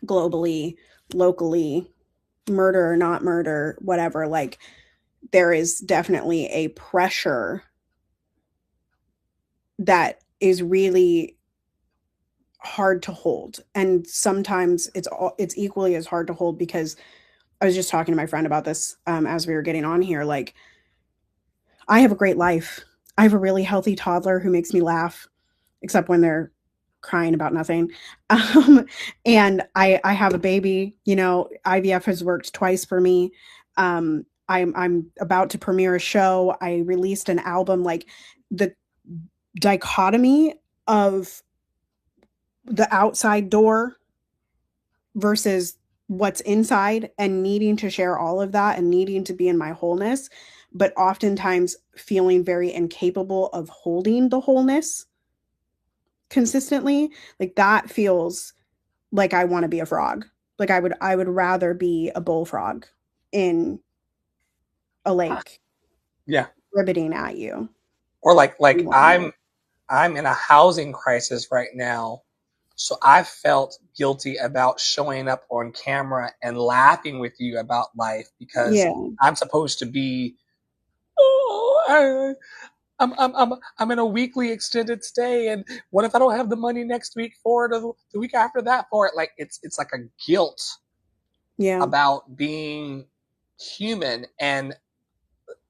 Speaker 2: globally, locally, murder or not murder, whatever, like there is definitely a pressure that is really hard to hold. And sometimes it's equally as hard to hold, because I was just talking to my friend about this as we were getting on here. Like, I have a great life. I have a really healthy toddler who makes me laugh, except when they're crying about nothing. And I have a baby. You know, IVF has worked twice for me. I'm about to premiere a show. I released an album. Like, the dichotomy of the outside door versus what's inside, and needing to share all of that and needing to be in my wholeness, but oftentimes feeling very incapable of holding the wholeness consistently. Like, that feels like I want to be a frog. Like, I would rather be a bullfrog in a lake.
Speaker 1: Yeah.
Speaker 2: Ribbiting at you.
Speaker 1: Or like I'm in a housing crisis right now. So I felt guilty about showing up on camera and laughing with you about life, because I'm supposed to be, I'm in a weekly extended stay, and what if I don't have the money next week for it, or the week after that for it? Like, it's like a guilt about being human, and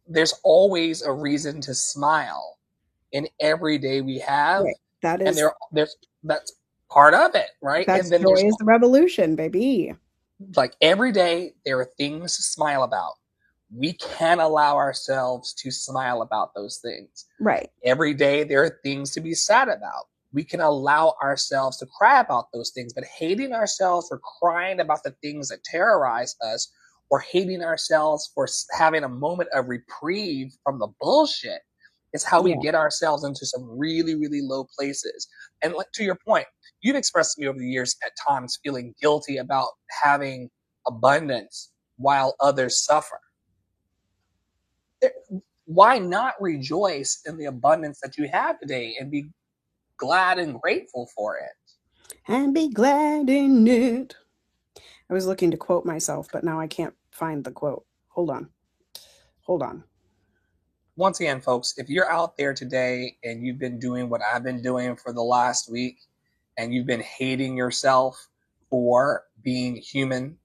Speaker 1: there's always a reason to smile in every day we have.
Speaker 2: Right. That is,
Speaker 1: and that's part of it, right?
Speaker 2: That's
Speaker 1: and then
Speaker 2: joy is the revolution, baby.
Speaker 1: Like, every day there are things to smile about. We can allow ourselves to smile about those things.
Speaker 2: Right.
Speaker 1: Every day there are things to be sad about. We can allow ourselves to cry about those things, but hating ourselves for crying about the things that terrorize us, for hating ourselves, for having a moment of reprieve from the bullshit, is how we get ourselves into some really, really low places. And like, to your point, you've expressed to me over the years at times feeling guilty about having abundance while others suffer. Why not rejoice in the abundance that you have today and be glad and grateful for it?
Speaker 2: And be glad in it. I was looking to quote myself, but now I can't find the quote. Hold on.
Speaker 1: Once again, folks, if you're out there today and you've been doing what I've been doing for the last week, and you've been hating yourself for being human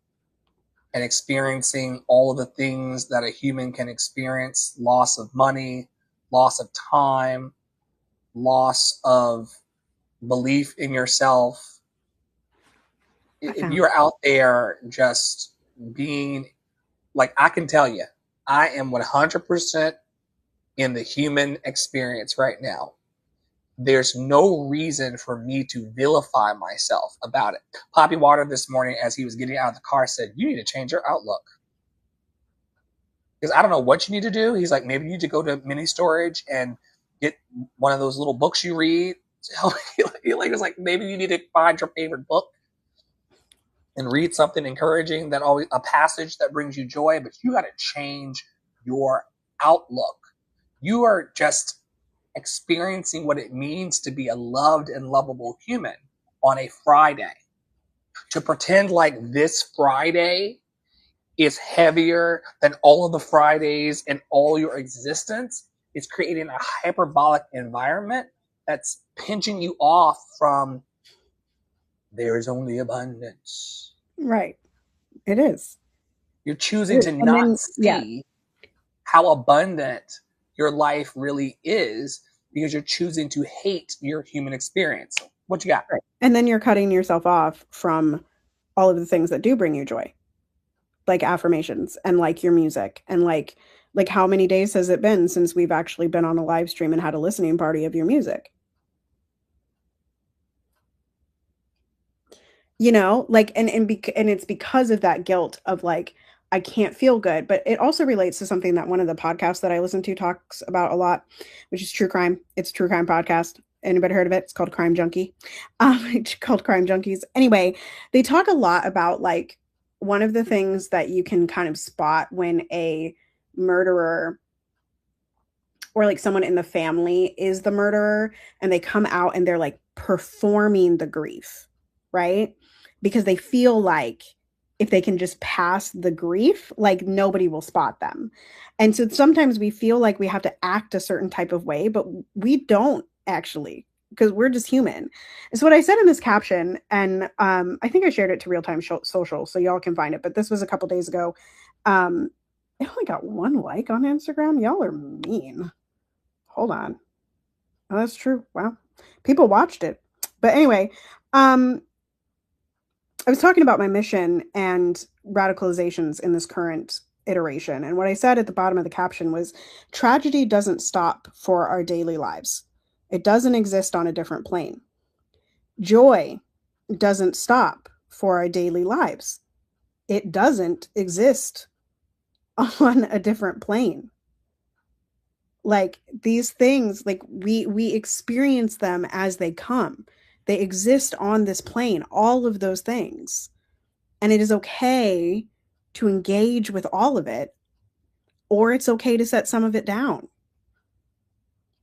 Speaker 1: and experiencing all of the things that a human can experience, loss of money, loss of time, loss of belief in yourself, if you're out there just being like, I can tell you, I am 100% in the human experience right now. There's no reason for me to vilify myself about it. Poppy Water this morning, as he was getting out of the car, said, you need to change your outlook. Because I don't know what you need to do. He's like, maybe you need to go to mini storage and get one of those little books you read. He was like, maybe you need to find your favorite book and read something encouraging, that always a passage that brings you joy, but you got to change your outlook. You are just experiencing what it means to be a loved and lovable human on a Friday. To pretend like this Friday is heavier than all of the Fridays in all your existence is creating a hyperbolic environment that's pinching you off from there is only abundance.
Speaker 2: Right. It is.
Speaker 1: You're choosing to not see how abundant your life really is because you're choosing to hate your human experience. What you got?
Speaker 2: Right. And then you're cutting yourself off from all of the things that do bring you joy, like affirmations and like your music and like how many days has it been since we've actually been on a live stream and had a listening party of your music? You know, like, and it's because of that guilt of like, I can't feel good. But it also relates to something that one of the podcasts that I listen to talks about a lot, which is true crime. It's a true crime podcast. Anybody heard of it? It's called Crime Junkie. It's called Crime Junkies. Anyway, they talk a lot about like one of the things that you can kind of spot when a murderer or like someone in the family is the murderer and they come out and they're like performing the grief, right? Because they feel like if they can just pass the grief, like nobody will spot them. And so sometimes we feel like we have to act a certain type of way, but we don't actually, because we're just human. And so what I said in this caption, and I think I shared it to Real Time Social, so y'all can find it, but this was a couple days ago. It only got 1 like on Instagram. Y'all are mean. Hold on. Oh, that's true. Wow. People watched it. But anyway, I was talking about my mission and radicalizations in this current iteration. And what I said at the bottom of the caption was, tragedy doesn't stop for our daily lives. It doesn't exist on a different plane. Joy doesn't stop for our daily lives. It doesn't exist on a different plane. Like these things, like we experience them as they come. They exist on this plane, all of those things. And it is okay to engage with all of it, or it's okay to set some of it down.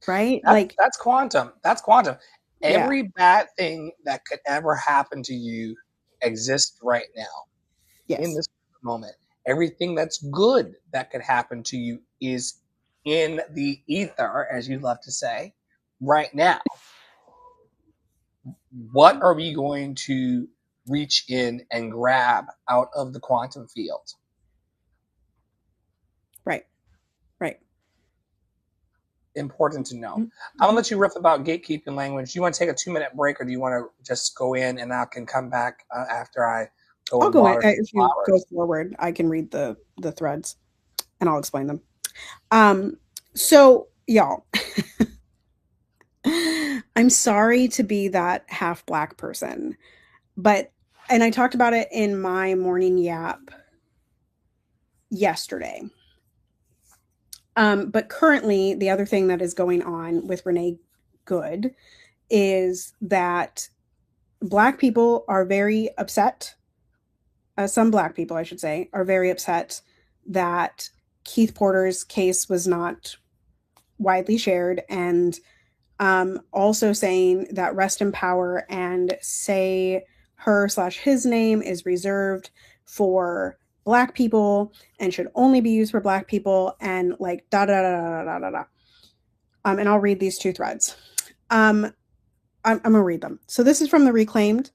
Speaker 2: Right?
Speaker 1: That's quantum. That's quantum. Every bad thing that could ever happen to you exists right now. In this moment. Everything that's good that could happen to you is in the ether, as you love to say, right now. What are we going to reach in and grab out of the quantum field?
Speaker 2: Right.
Speaker 1: Important to know. I'm going to let you riff about gatekeeping language. Do you want to take a 2-minute break, or do you want to just go in and I can come back after I go
Speaker 2: I'll
Speaker 1: and
Speaker 2: go
Speaker 1: water
Speaker 2: in. If you
Speaker 1: flowers?
Speaker 2: go forward, I can read the threads and I'll explain them. So y'all, I'm sorry to be that half Black person, and I talked about it in my morning yap yesterday. But currently, the other thing that is going on with Renee Good is that Black people are very upset. Some Black people, I should say, are very upset that Keith Porter's case was not widely shared, and also saying that rest in power and say her/his name is reserved for Black people and should only be used for Black people, and like da da da da da da da. And I'll read these two threads. I'm gonna read them. So this is from The Reclaimed,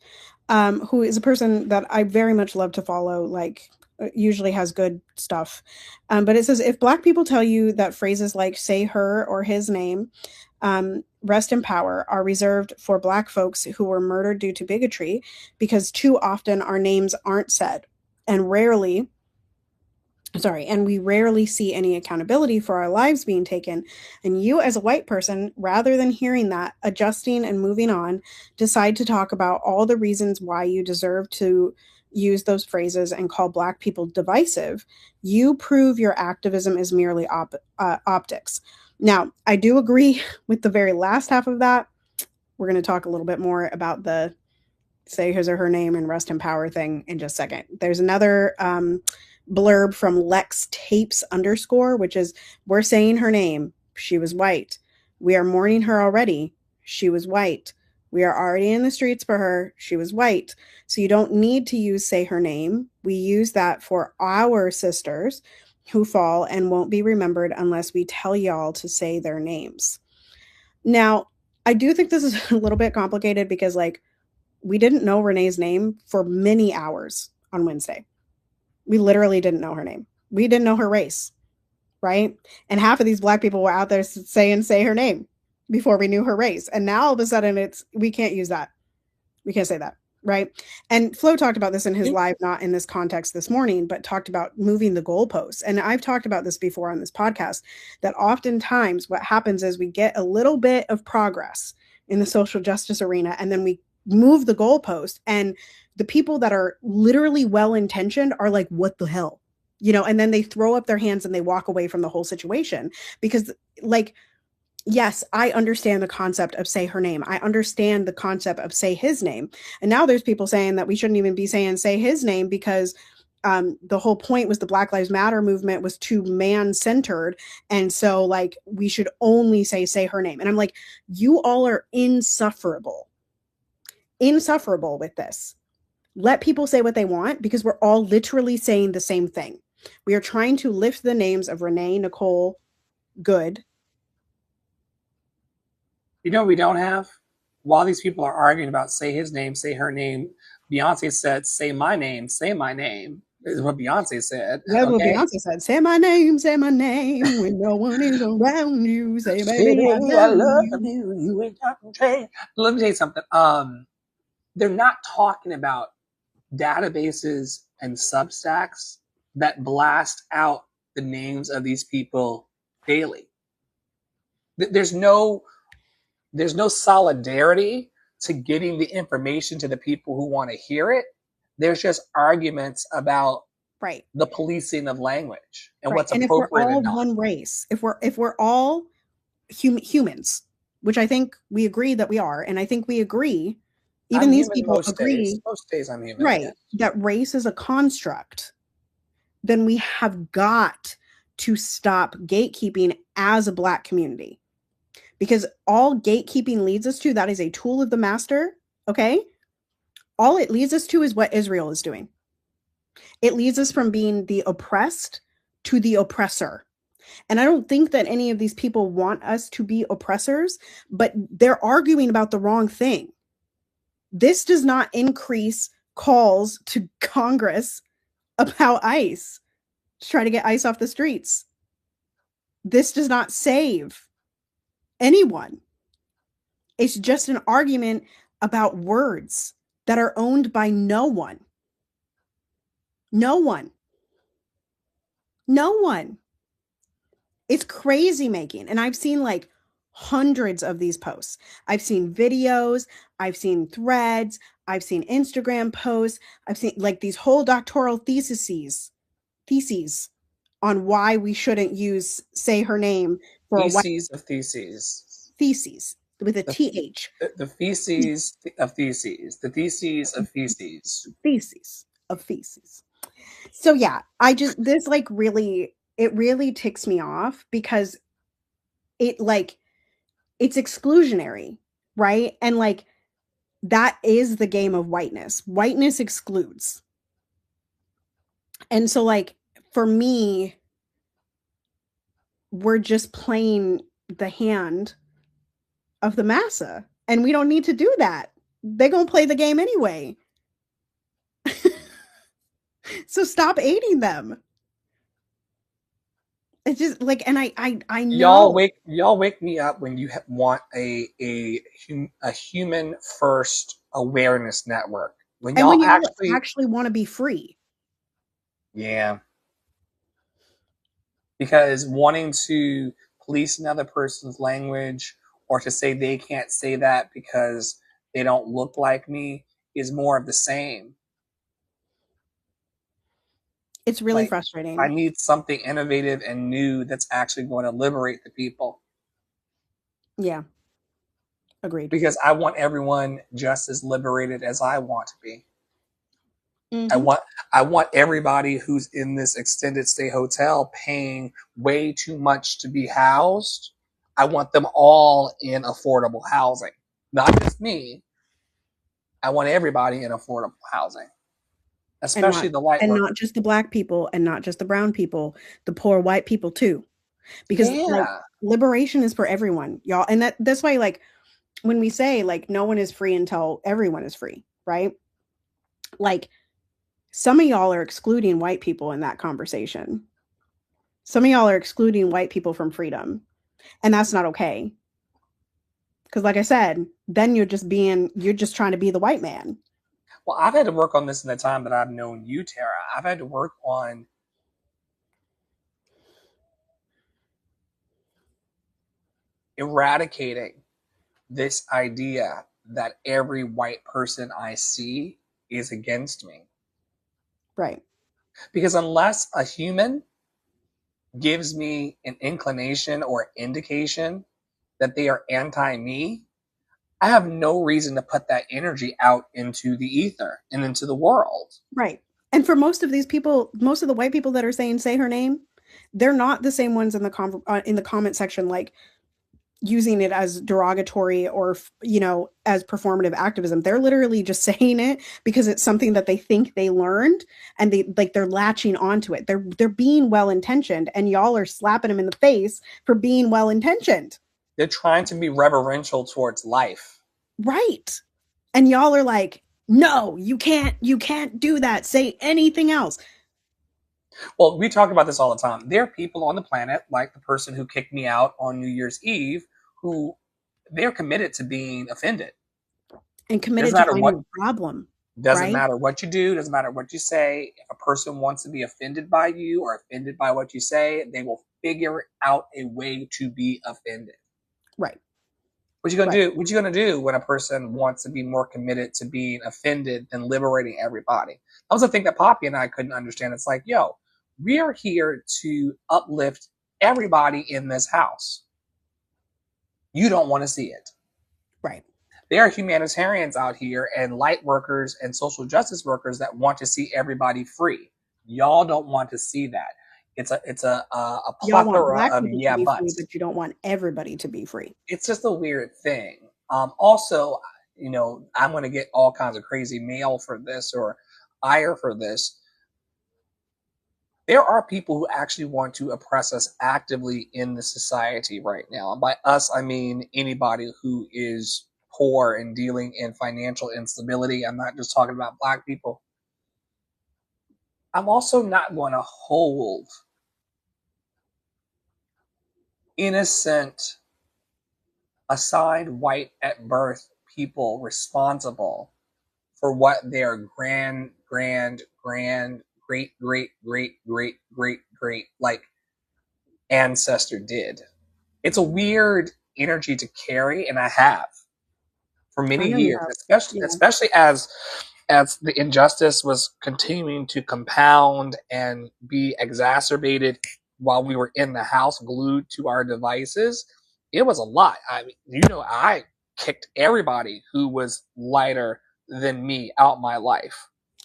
Speaker 2: who is a person that I very much love to follow, like usually has good stuff. But it says, if Black people tell you that phrases like say her or his name, rest in power, are reserved for Black folks who were murdered due to bigotry, because too often our names aren't said, and we rarely see any accountability for our lives being taken. And you, as a white person, rather than hearing that, adjusting and moving on, decide to talk about all the reasons why you deserve to use those phrases and call Black people divisive, you prove your activism is merely optics. Now, I do agree with the very last half of that. We're going to talk a little bit more about the say his or her name and rest in power thing in just a second. There's another blurb from Lex Tapes _, which is, we're saying her name. She was white. We are mourning her already. She was white. We are already in the streets for her. She was white. So you don't need to use say her name. We use that for our sisters who fall and won't be remembered unless we tell y'all to say their names. Now, I do think this is a little bit complicated because, like, we didn't know Renee's name for many hours on Wednesday. We literally didn't know her name. We didn't know her race, right? And half of these Black people were out there saying say her name before we knew her race. And now all of a sudden we can't use that. We can't say that, right? And Flo talked about this in his live, not in this context this morning, but talked about moving the goalposts. And I've talked about this before on this podcast, that oftentimes what happens is we get a little bit of progress in the social justice arena, and then we move the goalpost, and the people that are literally well-intentioned are like, what the hell? You know, and then they throw up their hands and they walk away from the whole situation. Because, like, yes, I understand the concept of say her name. I understand the concept of say his name. And now there's people saying that we shouldn't even be saying say his name because the whole point was the Black Lives Matter movement was too man-centered. And so, like, we should only say her name. And I'm like, you all are insufferable with this. Let people say what they want, because we're all literally saying the same thing. We are trying to lift the names of Renee Nicole Good.
Speaker 1: You know what we don't have? While these people are arguing about say his name, say her name, Beyonce said, say my name, is what Beyonce said.
Speaker 2: That's what Beyonce said. Say my name when no one is around you. Say, baby, I love you.
Speaker 1: You ain't talking trash. Let me tell you something. They're not talking about databases and Substacks that blast out the names of these people daily. There's no solidarity to getting the information to the people who want to hear it. There's just arguments about the policing of language and what's appropriate.
Speaker 2: And if we're all one race, if we're all humans, which I think we agree that we are, and I think we agree, even these people agree,
Speaker 1: most days I'm human,
Speaker 2: right? That race is a construct. Then we have got to stop gatekeeping as a Black community. Because all gatekeeping leads us to, that is a tool of the master, okay? All it leads us to is what Israel is doing. It leads us from being the oppressed to the oppressor. And I don't think that any of these people want us to be oppressors, but they're arguing about the wrong thing. This does not increase calls to Congress about ICE, to try to get ICE off the streets. This does not save anyone. It's just an argument about words that are owned by no one. No one. It's crazy making. And I've seen like hundreds of these posts. I've seen videos, I've seen threads, I've seen Instagram posts, I've seen like these whole doctoral theses on why we shouldn't say her name for a white
Speaker 1: Theses of theses.
Speaker 2: theses with a TH.
Speaker 1: The feces of theses. The theses of feces.
Speaker 2: Theses of feces. So yeah, this like really, it really ticks me off because it like, it's exclusionary, right? And like, that is the game of whiteness. Whiteness excludes. And so like, for me, we're just playing the hand of the massa, and we don't need to do that. They're going to play the game anyway. So stop aiding them. It's just like, and I know
Speaker 1: y'all wake me up when you want a human first awareness network. When
Speaker 2: and when
Speaker 1: y'all
Speaker 2: you actually want to be free.
Speaker 1: Yeah. Because wanting to police another person's language or to say they can't say that because they don't look like me is more of the same.
Speaker 2: It's really frustrating.
Speaker 1: I need something innovative and new that's actually going to liberate the people.
Speaker 2: Yeah. Agreed.
Speaker 1: Because I want everyone just as liberated as I want to be.
Speaker 2: Mm-hmm.
Speaker 1: I want everybody who's in this extended stay hotel paying way too much to be housed. I want them all in affordable housing. Not just me. I want everybody in affordable housing. Especially the light workers.
Speaker 2: And not just the black people and not just the brown people, the poor white people too. Because like, liberation is for everyone, y'all. And that's why, like, when we say like no one is free until everyone is free, right? Like, some of y'all are excluding white people in that conversation. Some of y'all are excluding white people from freedom. And that's not okay. Because like I said, then you're just trying to be the white man.
Speaker 1: Well, I've had to work on this in the time that I've known you, Tara. I've had to work on eradicating this idea that every white person I see is against me.
Speaker 2: Right.
Speaker 1: Because unless a human gives me an inclination or indication that they are anti-me, I have no reason to put that energy out into the ether and into the world.
Speaker 2: Right. And for most of these people, most of the white people that are saying say her name, they're not the same ones in the comment section, like using it as derogatory or, you know, as performative activism. They're literally just saying it because it's something that they think they learned, and they're latching onto it. They're being well-intentioned, and y'all are slapping them in the face for being well-intentioned.
Speaker 1: They're trying to be reverential towards life.
Speaker 2: Right. And y'all are like, no, you can't do that. Say anything else.
Speaker 1: Well, we talk about this all the time. There are people on the planet, like the person who kicked me out on New Year's Eve, who they're committed to being offended.
Speaker 2: And committed to finding a problem.
Speaker 1: Doesn't matter what you do, doesn't matter what you say. If a person wants to be offended by you or offended by what you say, they will figure out a way to be offended.
Speaker 2: Right.
Speaker 1: What you gonna do? What you gonna do when a person wants to be more committed to being offended than liberating everybody? That was the thing that Poppy and I couldn't understand. It's like, yo, we are here to uplift everybody in this house. You don't want to see it.
Speaker 2: Right.
Speaker 1: There are humanitarians out here and light workers and social justice workers that want to see everybody free. Y'all don't want to see that. It's a plethora of yeah buts.
Speaker 2: But you don't want everybody to be free.
Speaker 1: It's just a weird thing. Also, you know, I'm going to get all kinds of crazy mail for this or ire for this. There are people who actually want to oppress us actively in the society right now. And by us, I mean anybody who is poor and dealing in financial instability. I'm not just talking about black people. I'm also not going to hold innocent, assigned white at birth people responsible for what their great like ancestor did. It's a weird energy to carry, and I have for many years, especially as as the injustice was continuing to compound and be exacerbated while we were in the house glued to our devices, it was a lot. I mean, I kicked everybody who was lighter than me out my life.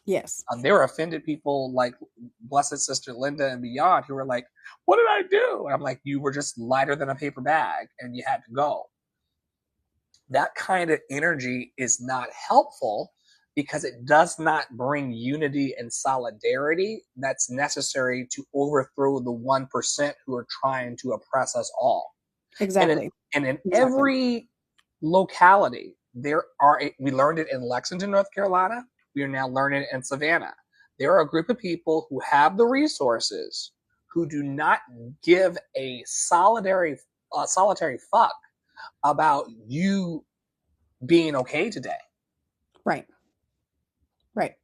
Speaker 2: Yes.
Speaker 1: There were offended people like Blessed Sister Linda and beyond who were like, "What did I do?" And I'm like, "You were just lighter than a paper bag and you had to go." That kind of energy is not helpful because it does not bring unity and solidarity that's necessary to overthrow the 1% who are trying to oppress us all.
Speaker 2: Exactly.
Speaker 1: And in every locality, we learned it in Lexington, North Carolina. We are now learning it in Savannah. There are a group of people who have the resources who do not give a solitary fuck about you being okay today.
Speaker 2: Right. Right.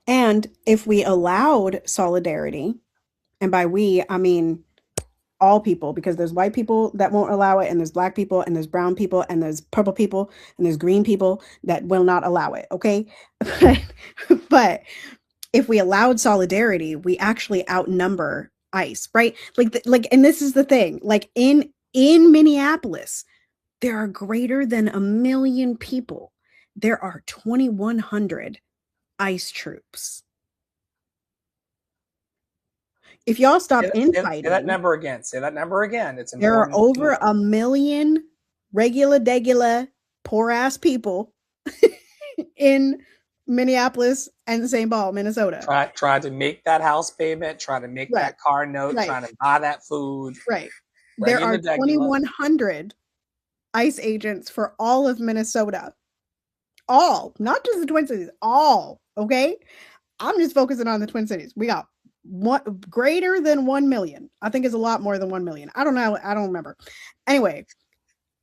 Speaker 2: And if we allowed solidarity, and by we, I mean all people, because there's white people that won't allow it, and there's black people, and there's brown people, and there's purple people, and there's green people that will not allow it. Okay. But if we allowed solidarity, we actually outnumber ICE, right? And this is the thing, like in Minneapolis, there are greater than 1 million people. There are 2,100 ICE troops. If y'all stop infighting,
Speaker 1: say that number again. Say that number again. It's
Speaker 2: there are over 1 million regular, poor ass people in Minneapolis and St. Paul, Minnesota.
Speaker 1: Try to make that house payment, try to make that car note, trying to buy that food.
Speaker 2: Right. There are 2,100 ICE agents for all of Minnesota. All, not just the Twin Cities, all. Okay. I'm just focusing on the Twin Cities. We got greater than 1 million. I think it's a lot more than 1 million. I don't know. I don't remember. Anyway,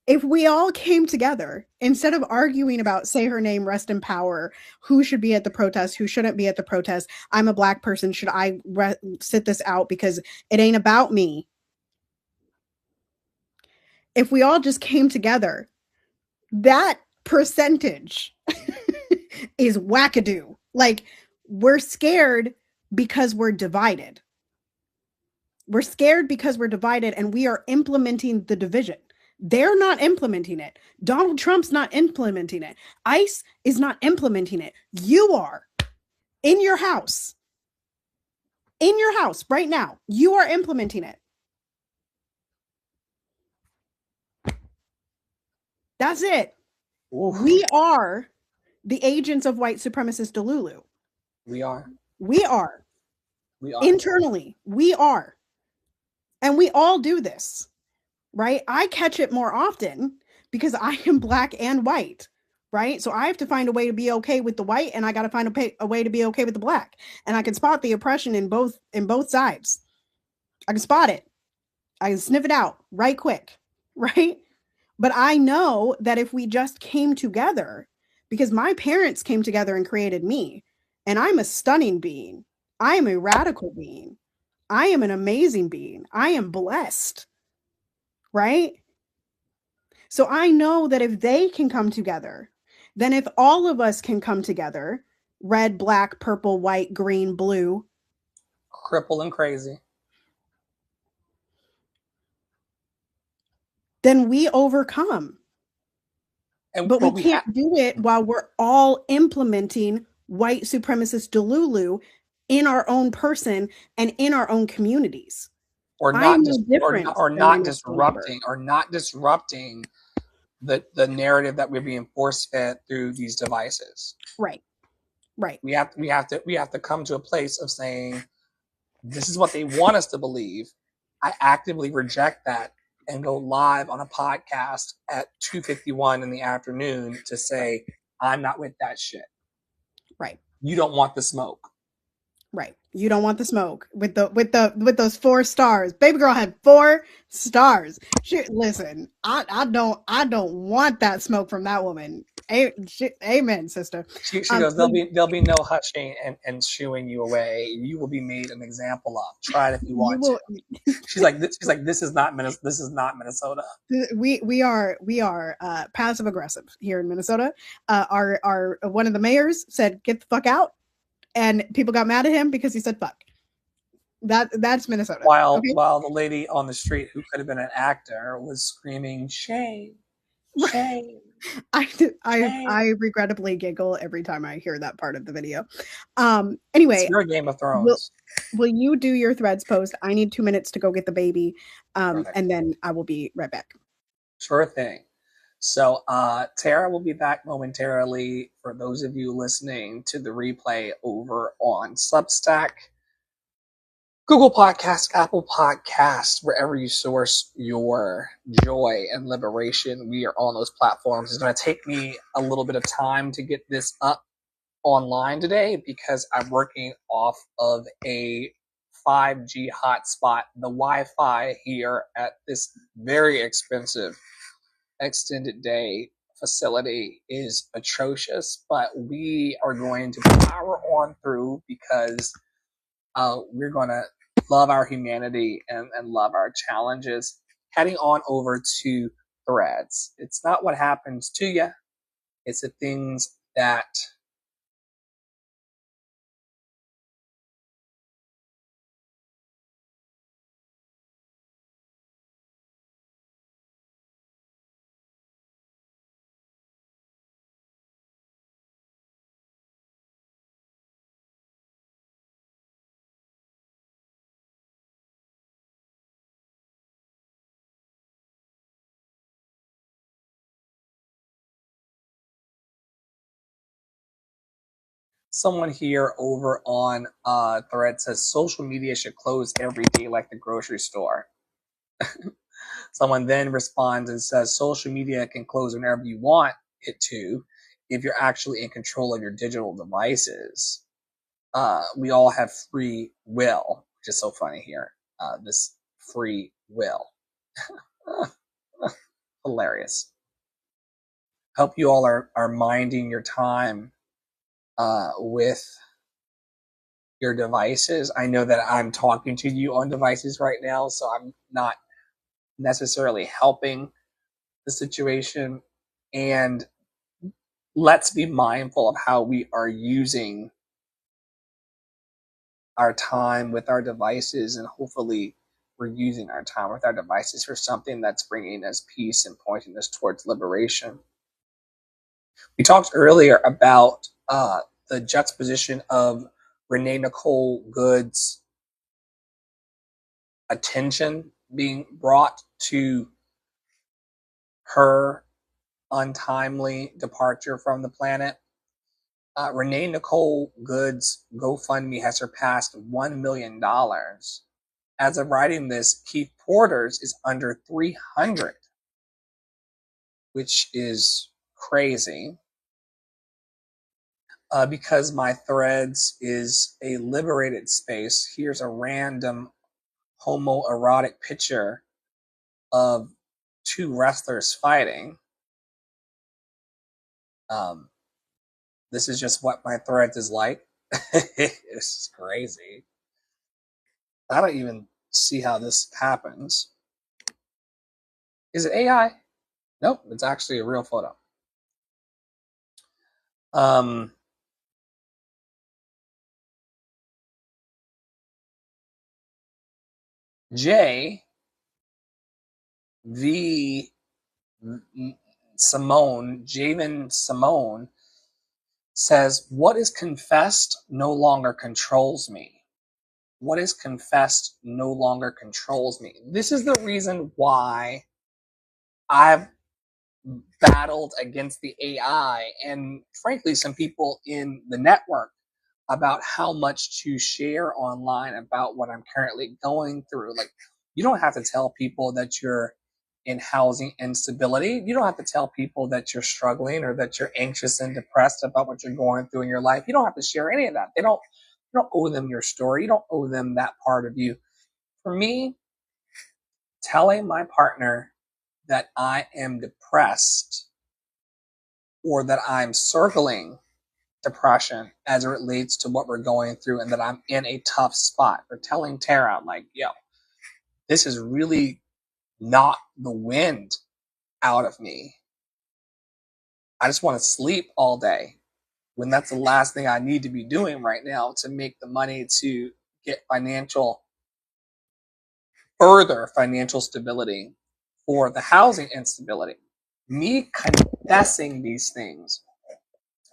Speaker 2: if we all came together, instead of arguing about say her name, rest in power, who should be at the protest, who shouldn't be at the protest, I'm a black person, should I sit this out because it ain't about me? If we all just came together, that percentage is wackadoo. Like, we're scared because we're divided. We're scared because we're divided, and we are implementing the division. They're not implementing it. Donald Trump's not implementing it. ICE is not implementing it. You are in your house. In your house right now. You are implementing it. That's it. Oof. We are the agents of white supremacist Delulu.
Speaker 1: We are.
Speaker 2: We are. We are. Internally, we are. And we all do this, right? I catch it more often because I am black and white, right? So I have to find a way to be okay with the white, and I got to find a way to be okay with the black. And I can spot the oppression in both sides. I can spot it. I can sniff it out right quick, right? But I know that if we just came together, because my parents came together and created me, and I'm a stunning being. I am a radical being. I am an amazing being. I am blessed, right? So I know that if they can come together, then if all of us can come together, red, black, purple, white, green, blue,
Speaker 1: cripple and crazy,
Speaker 2: then we overcome. But we can't do it while we're all implementing white supremacist Delulu in our own person and in our own communities.
Speaker 1: Or not disrupting the narrative that we're being force fed through these devices.
Speaker 2: Right.
Speaker 1: We have to come to a place of saying, this is what they want us to believe. I actively reject that and go live on a podcast at 2:51 in the afternoon to say, I'm not with that shit.
Speaker 2: Right.
Speaker 1: You don't want the smoke.
Speaker 2: Right. You don't want the smoke with those 4 stars. Baby girl had 4 stars. Listen, I don't want that smoke from that woman. Amen, sister.
Speaker 1: She goes, there'll be no hushing and shooing you away. You will be made an example of. Try it if you want to. She's like, this is not Minnesota.
Speaker 2: We are passive aggressive here in Minnesota. Our one of the mayors said, "Get the fuck out," and people got mad at him because he said "fuck." That's Minnesota.
Speaker 1: While the lady on the street who could have been an actor was screaming, "Shame, shame."
Speaker 2: I regrettably giggle every time I hear that part of the video. Anyway,
Speaker 1: it's your Game of Thrones.
Speaker 2: Will you do your threads post? I need 2 minutes to go get the baby, and then I will be right back.
Speaker 1: Sure thing. So Tara will be back momentarily. For those of you listening to the replay over on Substack, Google Podcasts, Apple Podcasts, wherever you source your joy and liberation, we are on those platforms. It's going to take me a little bit of time to get this up online today because I'm working off of a 5G hotspot. The Wi-Fi here at this very expensive extended day facility is atrocious, but we are going to power on through because we're going to love our humanity and love our challenges. Heading on over to Threads. It's not what happens to you. It's the things that someone here over on Thread says social media should close every day like the grocery store. Someone then responds and says social media can close whenever you want it to if you're actually in control of your digital devices. We all have free will, which is so funny here. This free will. Hilarious. Hope you all are minding your time with your devices. I know that I'm talking to you on devices right now, so I'm not necessarily helping the situation. And let's be mindful of how we are using our time with our devices, and hopefully we're using our time with our devices for something that's bringing us peace and pointing us towards liberation. We talked earlier about the juxtaposition of Renee Nicole Good's attention being brought to her untimely departure from the planet. Renee Nicole Good's GoFundMe has surpassed $1 million. As of writing this, Keith Porter's is under 300, which is crazy. Because my Threads is a liberated space, here's a random homoerotic picture of 2 wrestlers fighting. This is just what my Threads is like. It's crazy. I don't even see how this happens. Is it AI? Nope, it's actually a real photo. Javen Simone says, what is confessed no longer controls me. What is confessed no longer controls me. This is the reason why I've battled against the AI and frankly some people in the network about how much to share online about what I'm currently going through. Like, you don't have to tell people that you're in housing instability. You don't have to tell people that you're struggling or that you're anxious and depressed about what you're going through in your life. You don't have to share any of that. They don't You don't owe them your story. You don't owe them that part of you. For me, telling my partner that I am depressed or that I'm circling depression as it relates to what we're going through and that I'm in a tough spot, or telling Tara, like, yo, this is really not the wind out of me. I just want to sleep all day, when that's the last thing I need to be doing right now to make the money to get further financial stability for the housing instability. Me confessing these things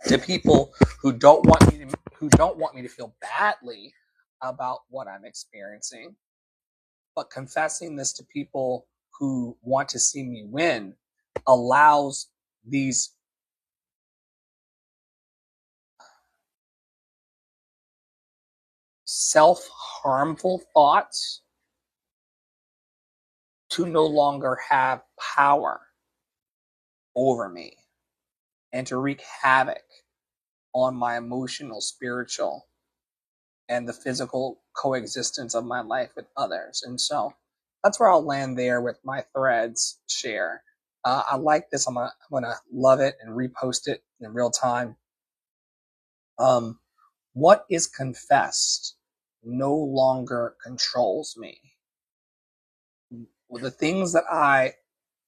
Speaker 1: to people who don't want me to feel badly about what I'm experiencing, but confessing this to people who want to see me win allows these self-harmful thoughts to no longer have power over me and to wreak havoc on my emotional, spiritual, and the physical coexistence of my life with others. And so that's where I'll land there with my threads share. I like this. I'm gonna love it and repost it in real time. What is confessed no longer controls me. The things that I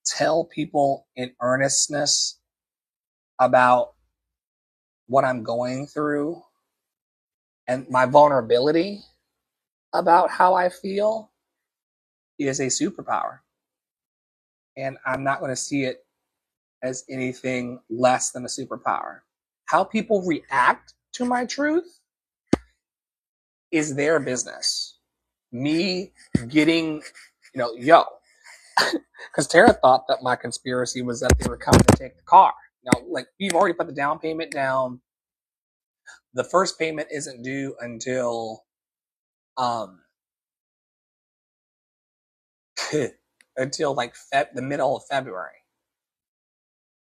Speaker 1: tell people in earnestness about what I'm going through and my vulnerability about how I feel is a superpower. And I'm not going to see it as anything less than a superpower. How people react to my truth is their business. Me getting, because Tara thought that my conspiracy was that they were coming to take the car. Now, like, we've already put the down payment down. The first payment isn't due until like the middle of February.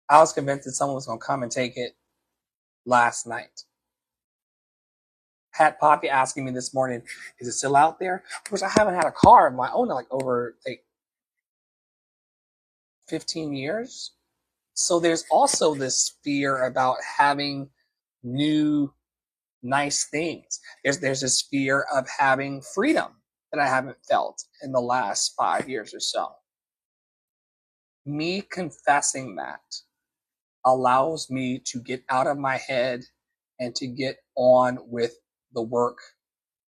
Speaker 1: I was convinced that someone was going to come and take it last night. Had Poppy asking me this morning, is it still out there? Of course, I haven't had a car of my own in like over 15 years. So there's also this fear about having new nice things. There's this fear of having freedom that I haven't felt in the last 5 years or so. Me confessing that allows me to get out of my head and to get on with the work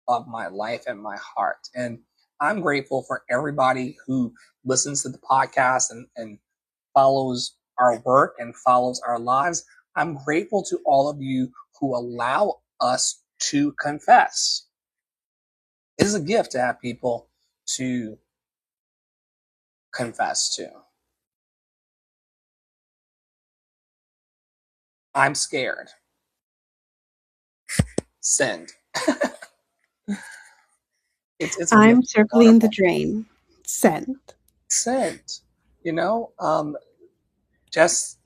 Speaker 1: of my life and my heart. And I'm grateful for everybody who listens to the podcast and follows our work and follows our lives. I'm grateful to all of you who allow us to confess. It is a gift to have people to confess to. I'm scared. Send.
Speaker 2: I'm circling the drain. Send.
Speaker 1: Just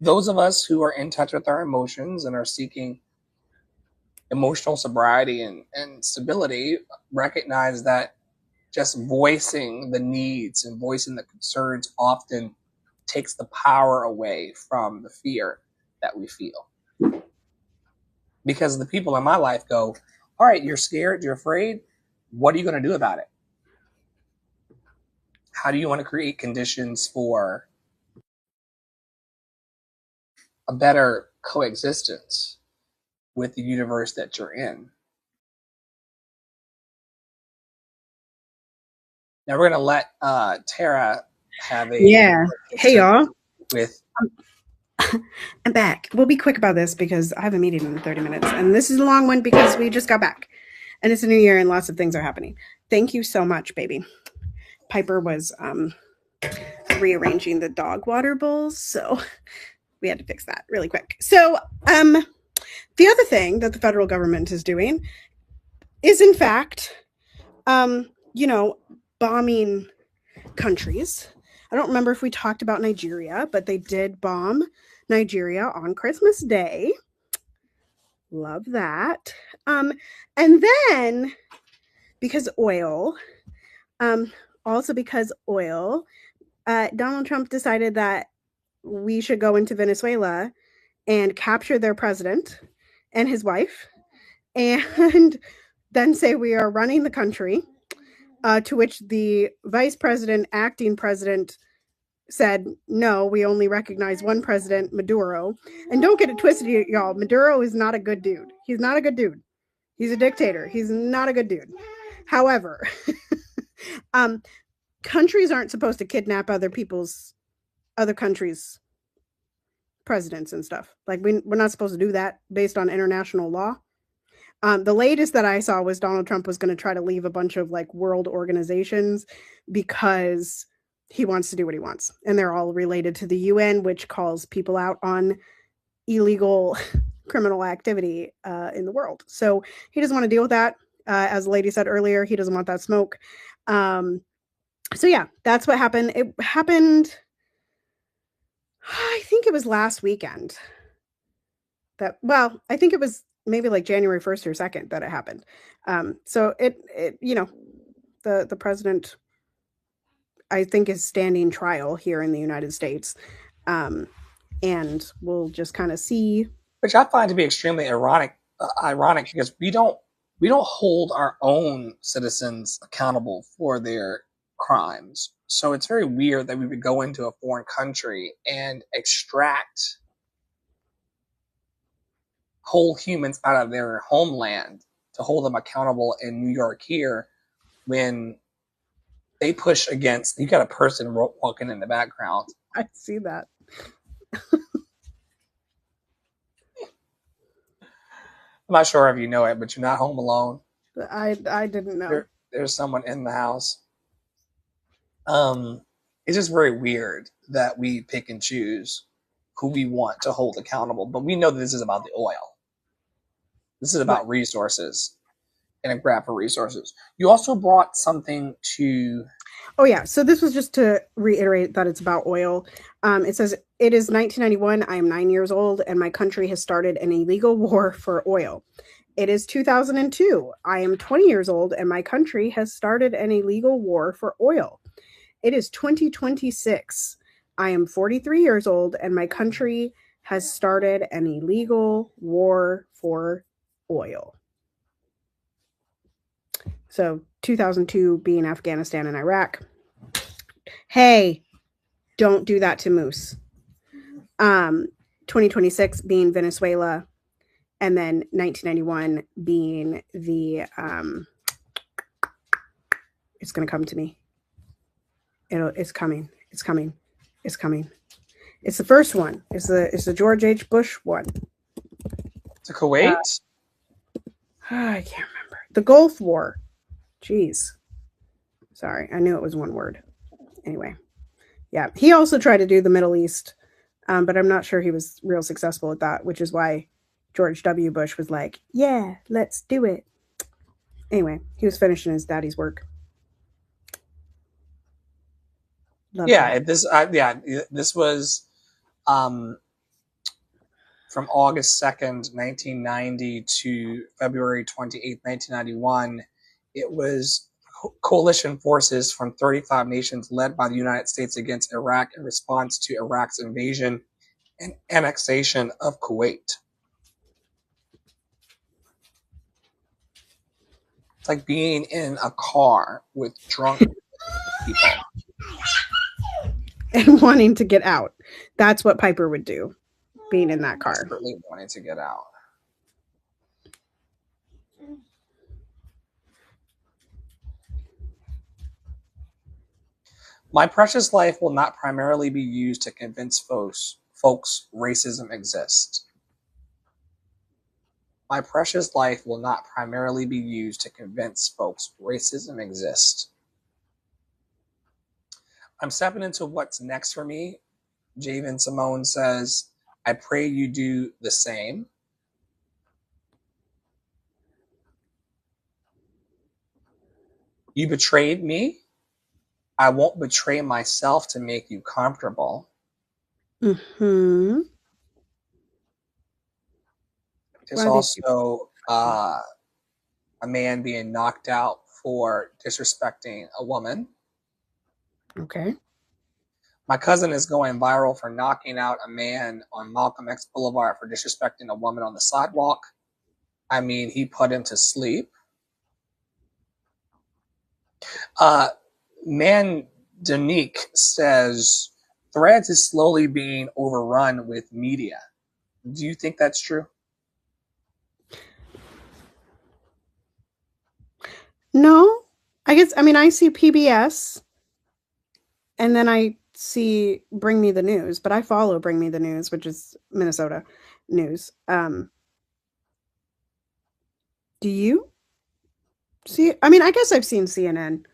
Speaker 1: those of us who are in touch with our emotions and are seeking emotional sobriety and stability recognize that just voicing the needs and voicing the concerns often takes the power away from the fear that we feel. Because the people in my life go, all right, you're scared, you're afraid. What are you going to do about it? How do you want to create conditions for a better coexistence with the universe that you're in? Now we're going to let Tara have a...
Speaker 2: Yeah. Hey, y'all.
Speaker 1: With...
Speaker 2: I'm back. We'll be quick about this because I have a meeting in 30 minutes. And this is a long one because we just got back. And it's a new year and lots of things are happening. Thank you so much, baby. Piper was rearranging the dog water bowls. So we had to fix that really quick. So the other thing that the federal government is doing is, in fact, bombing countries. I don't remember if we talked about Nigeria, but they did bomb Nigeria on Christmas Day. Love that. And then because oil, also because oil, Donald Trump decided that we should go into Venezuela and capture their president and his wife, and then say we are running the country, to which the vice president, acting president, said, no, we only recognize one president, Maduro. And don't get it twisted, y'all. Maduro is not a good dude. He's not a good dude. He's a dictator. He's not a good dude. However, countries aren't supposed to kidnap other countries' presidents and stuff. Like, we're not supposed to do that based on international law. The latest that I saw was Donald Trump was going to try to leave a bunch of like world organizations because he wants to do what he wants. And they're all related to the UN, which calls people out on illegal criminal activity in the world. So he doesn't want to deal with that. As the lady said earlier, he doesn't want that smoke. So yeah, that's what happened. It happened, I think it was last weekend. I think it was maybe like January 1st or 2nd that it happened. So it the president, I think, is standing trial here in the United States. And we'll just kind of see.
Speaker 1: Which I find to be extremely ironic because we don't hold our own citizens accountable for their crimes. So it's very weird that we would go into a foreign country and extract whole humans out of their homeland to hold them accountable in New York here when they push against, you got a person walking in the background.
Speaker 2: I see that.
Speaker 1: I'm not sure if you know it, but you're not home alone.
Speaker 2: I didn't know.
Speaker 1: There's someone in the house. It's just very weird that we pick and choose who we want to hold accountable, but we know that this is about the oil. This is about resources and a grab for resources. You also brought something to...
Speaker 2: Oh, yeah. So this was just to reiterate that it's about oil. It says, it is 1991. I am 9 years old, and my country has started an illegal war for oil. It is 2002. I am 20 years old, and my country has started an illegal war for oil. It is 2026. I am 43 years old, and my country has started an illegal war for oil. So 2002 being Afghanistan and Iraq. Hey, don't do that to Moose. 2026 being Venezuela, and then 1991 being the it's going to come to me. It's coming. It's coming. It's coming. It's the first one. It's the George H. Bush one.
Speaker 1: To Kuwait?
Speaker 2: I can't remember. The Gulf War. Jeez. Sorry, I knew it was one word. Anyway, yeah. He also tried to do the Middle East, but I'm not sure he was real successful at that, which is why George W. Bush was like, yeah, let's do it. Anyway, he was finishing his daddy's work.
Speaker 1: This was from August 2nd, 1990 to February 28th, 1991. It was coalition forces from 35 nations led by the United States against Iraq in response to Iraq's invasion and annexation of Kuwait. It's like being in a car with drunk people.
Speaker 2: And wanting to get out. That's what Piper would do, being in that car.
Speaker 1: Desperately wanting to get out. My precious life will not primarily be used to convince folks racism exists. My precious life will not primarily be used to convince folks racism exists. I'm stepping into what's next for me. Javen Simone says, I pray you do the same. You betrayed me. I won't betray myself to make you comfortable.
Speaker 2: Mm-hmm.
Speaker 1: There's also a man being knocked out for disrespecting a woman.
Speaker 2: Okay.
Speaker 1: My cousin is going viral for knocking out a man on Malcolm X Boulevard for disrespecting a woman on the sidewalk. I mean, he put him to sleep. Man Danique says Threads is slowly being overrun with media. Do you think that's true?
Speaker 2: No, I mean, I see PBS and then I see Bring Me the News, but I follow Bring Me the News, which is Minnesota news. Do you see? I mean, I guess I've seen CNN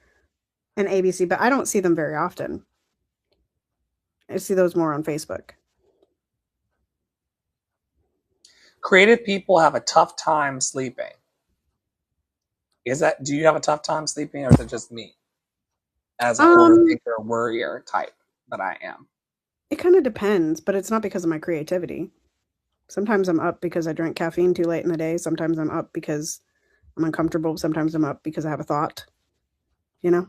Speaker 2: and ABC, but I don't see them very often. I see those more on Facebook.
Speaker 1: Creative people have a tough time sleeping. Do you have a tough time sleeping, or is it just me as an overthinker, worrier type that I am?
Speaker 2: It kind of depends, but it's not because of my creativity. Sometimes I'm up because I drank caffeine too late in the day. Sometimes I'm up because I'm uncomfortable. Sometimes I'm up because I have a thought. You know?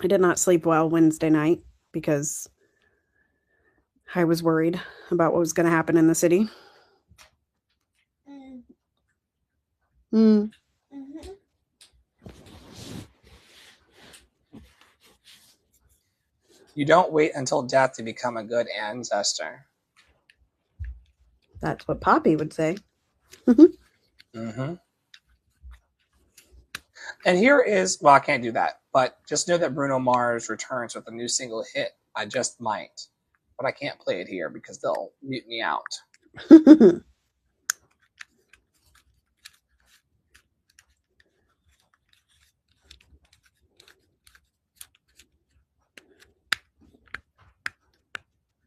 Speaker 2: I did not sleep well Wednesday night because I was worried about what was going to happen in the city. Mm.
Speaker 1: You don't wait until death to become a good ancestor.
Speaker 2: That's what Poppy would say.
Speaker 1: Mm-hmm. And here is, well, I can't do that, but just know that Bruno Mars returns with a new single hit, I Just Might. But I can't play it here because they'll mute me out.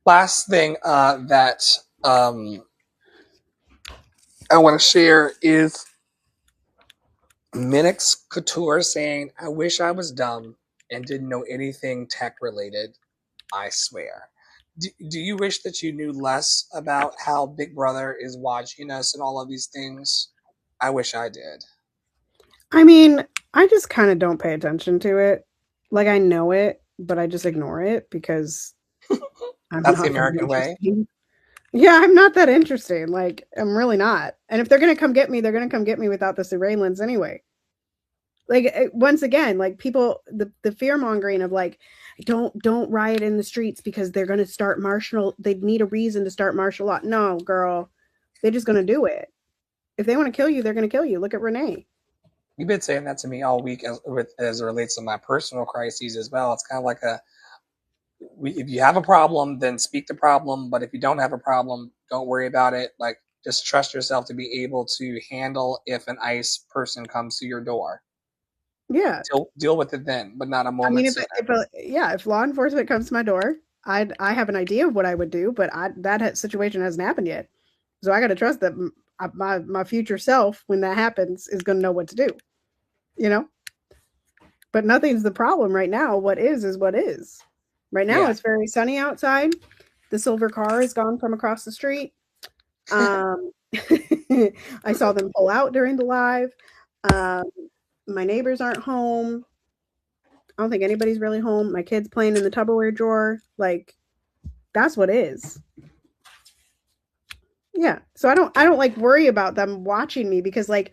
Speaker 1: Last thing that I want to share is Minix Couture saying, I wish I was dumb and didn't know anything tech related. I swear. Do you wish that you knew less about how Big Brother is watching us and all of these things? I wish I did.
Speaker 2: I mean, I just kind of don't pay attention to it. Like, I know it, but I just ignore it because I'm
Speaker 1: That's
Speaker 2: not
Speaker 1: the American way.
Speaker 2: Yeah, I'm not that interesting. Like, I'm really not. And if they're going to come get me, they're going to come get me without the surveillance anyway. Like, once again, like, people, the fear mongering of like, don't riot in the streets because they're going to start they need a reason to start martial law. No, girl, they're just going to do it. If they want to kill you, they're going to kill you. Look at Renee.
Speaker 1: You've been saying that to me all week as it relates to my personal crises as well. It's kind of like if you have a problem, then speak the problem. But if you don't have a problem, don't worry about it. Like, just trust yourself to be able to handle if an ICE person comes to your door.
Speaker 2: Yeah.
Speaker 1: Deal with it then, but not a moment sooner.
Speaker 2: If law enforcement comes to my door, I have an idea of what I would do, but that situation hasn't happened yet. So I got to trust that my future self, when that happens, is going to know what to do. You know? But nothing's the problem right now. What is what is. Right now, It's very sunny outside. The silver car has gone from across the street. I saw them pull out during the live. My neighbors aren't home. I don't think anybody's really home. My kid's playing in the Tupperware drawer. Like, that's what is. Yeah. So I don't like worry about them watching me because, like,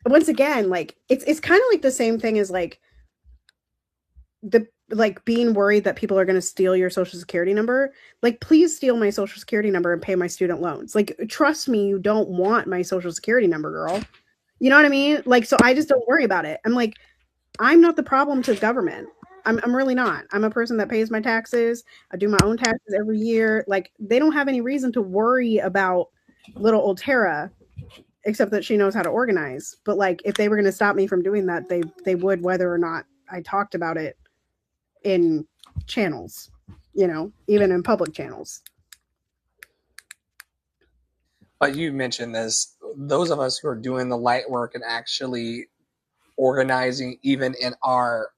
Speaker 2: once again, like, it's kind of like the same thing as like being worried that people are going to steal your social security number. Like, please steal my social security number and pay my student loans. Like, trust me, you don't want my social security number, girl. You know what I mean? Like, so I just don't worry about it. I'm like, I'm not the problem to government. I'm really not. I'm a person that pays my taxes. I do my own taxes every year. Like, they don't have any reason to worry about little old Tara, except that she knows how to organize. But like, if they were going to stop me from doing that, they would, whether or not I talked about it in channels, you know, even in public channels.
Speaker 1: But you mentioned this, those of us who are doing the light work and actually organizing even in our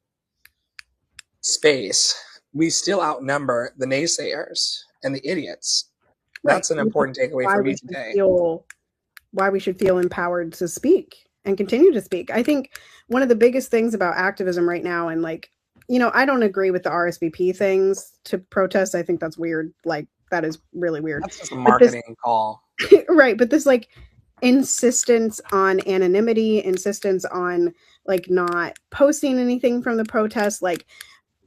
Speaker 1: space, we still outnumber the naysayers and the idiots. That's an important takeaway for me today.
Speaker 2: Why we should feel empowered to speak and continue to speak. I think one of the biggest things about activism right now, and like, you know, I don't agree with the RSVP things to protest. I think that's weird. Like, that is really weird.
Speaker 1: That's just a marketing call.
Speaker 2: Right. But this like insistence on anonymity, insistence on like not posting anything from the protest, like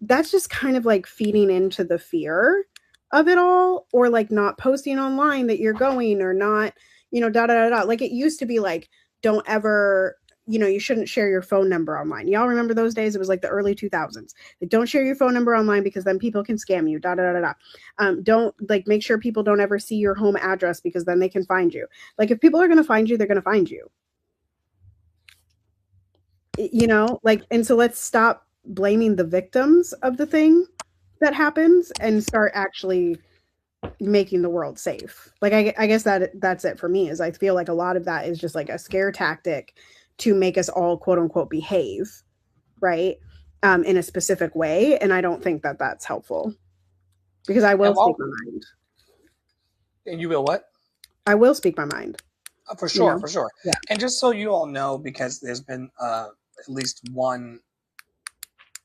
Speaker 2: that's just kind of like feeding into the fear of it all, or like not posting online that you're going, or not, you know, da da da da. Like it used to be like, don't ever, you know, you shouldn't share your phone number online. Y'all remember those days? It was like the early 2000s. Like, don't share your phone number online because then people can scam you. Da da da da da. Don't like make sure people don't ever see your home address because then they can find you. Like if people are going to find you, they're going to find you. You know, like, and so let's stop blaming the victims of the thing that happens and start actually making the world safe. Like I guess that's it for me, is I feel like a lot of that is just like a scare tactic to make us all quote unquote behave, right, in a specific way, and I don't think that that's helpful, because I will speak my mind.
Speaker 1: And you will what?
Speaker 2: I will speak my mind.
Speaker 1: For sure,
Speaker 2: you know?
Speaker 1: for sure.
Speaker 2: Yeah.
Speaker 1: And just so you all know, because there's been at least one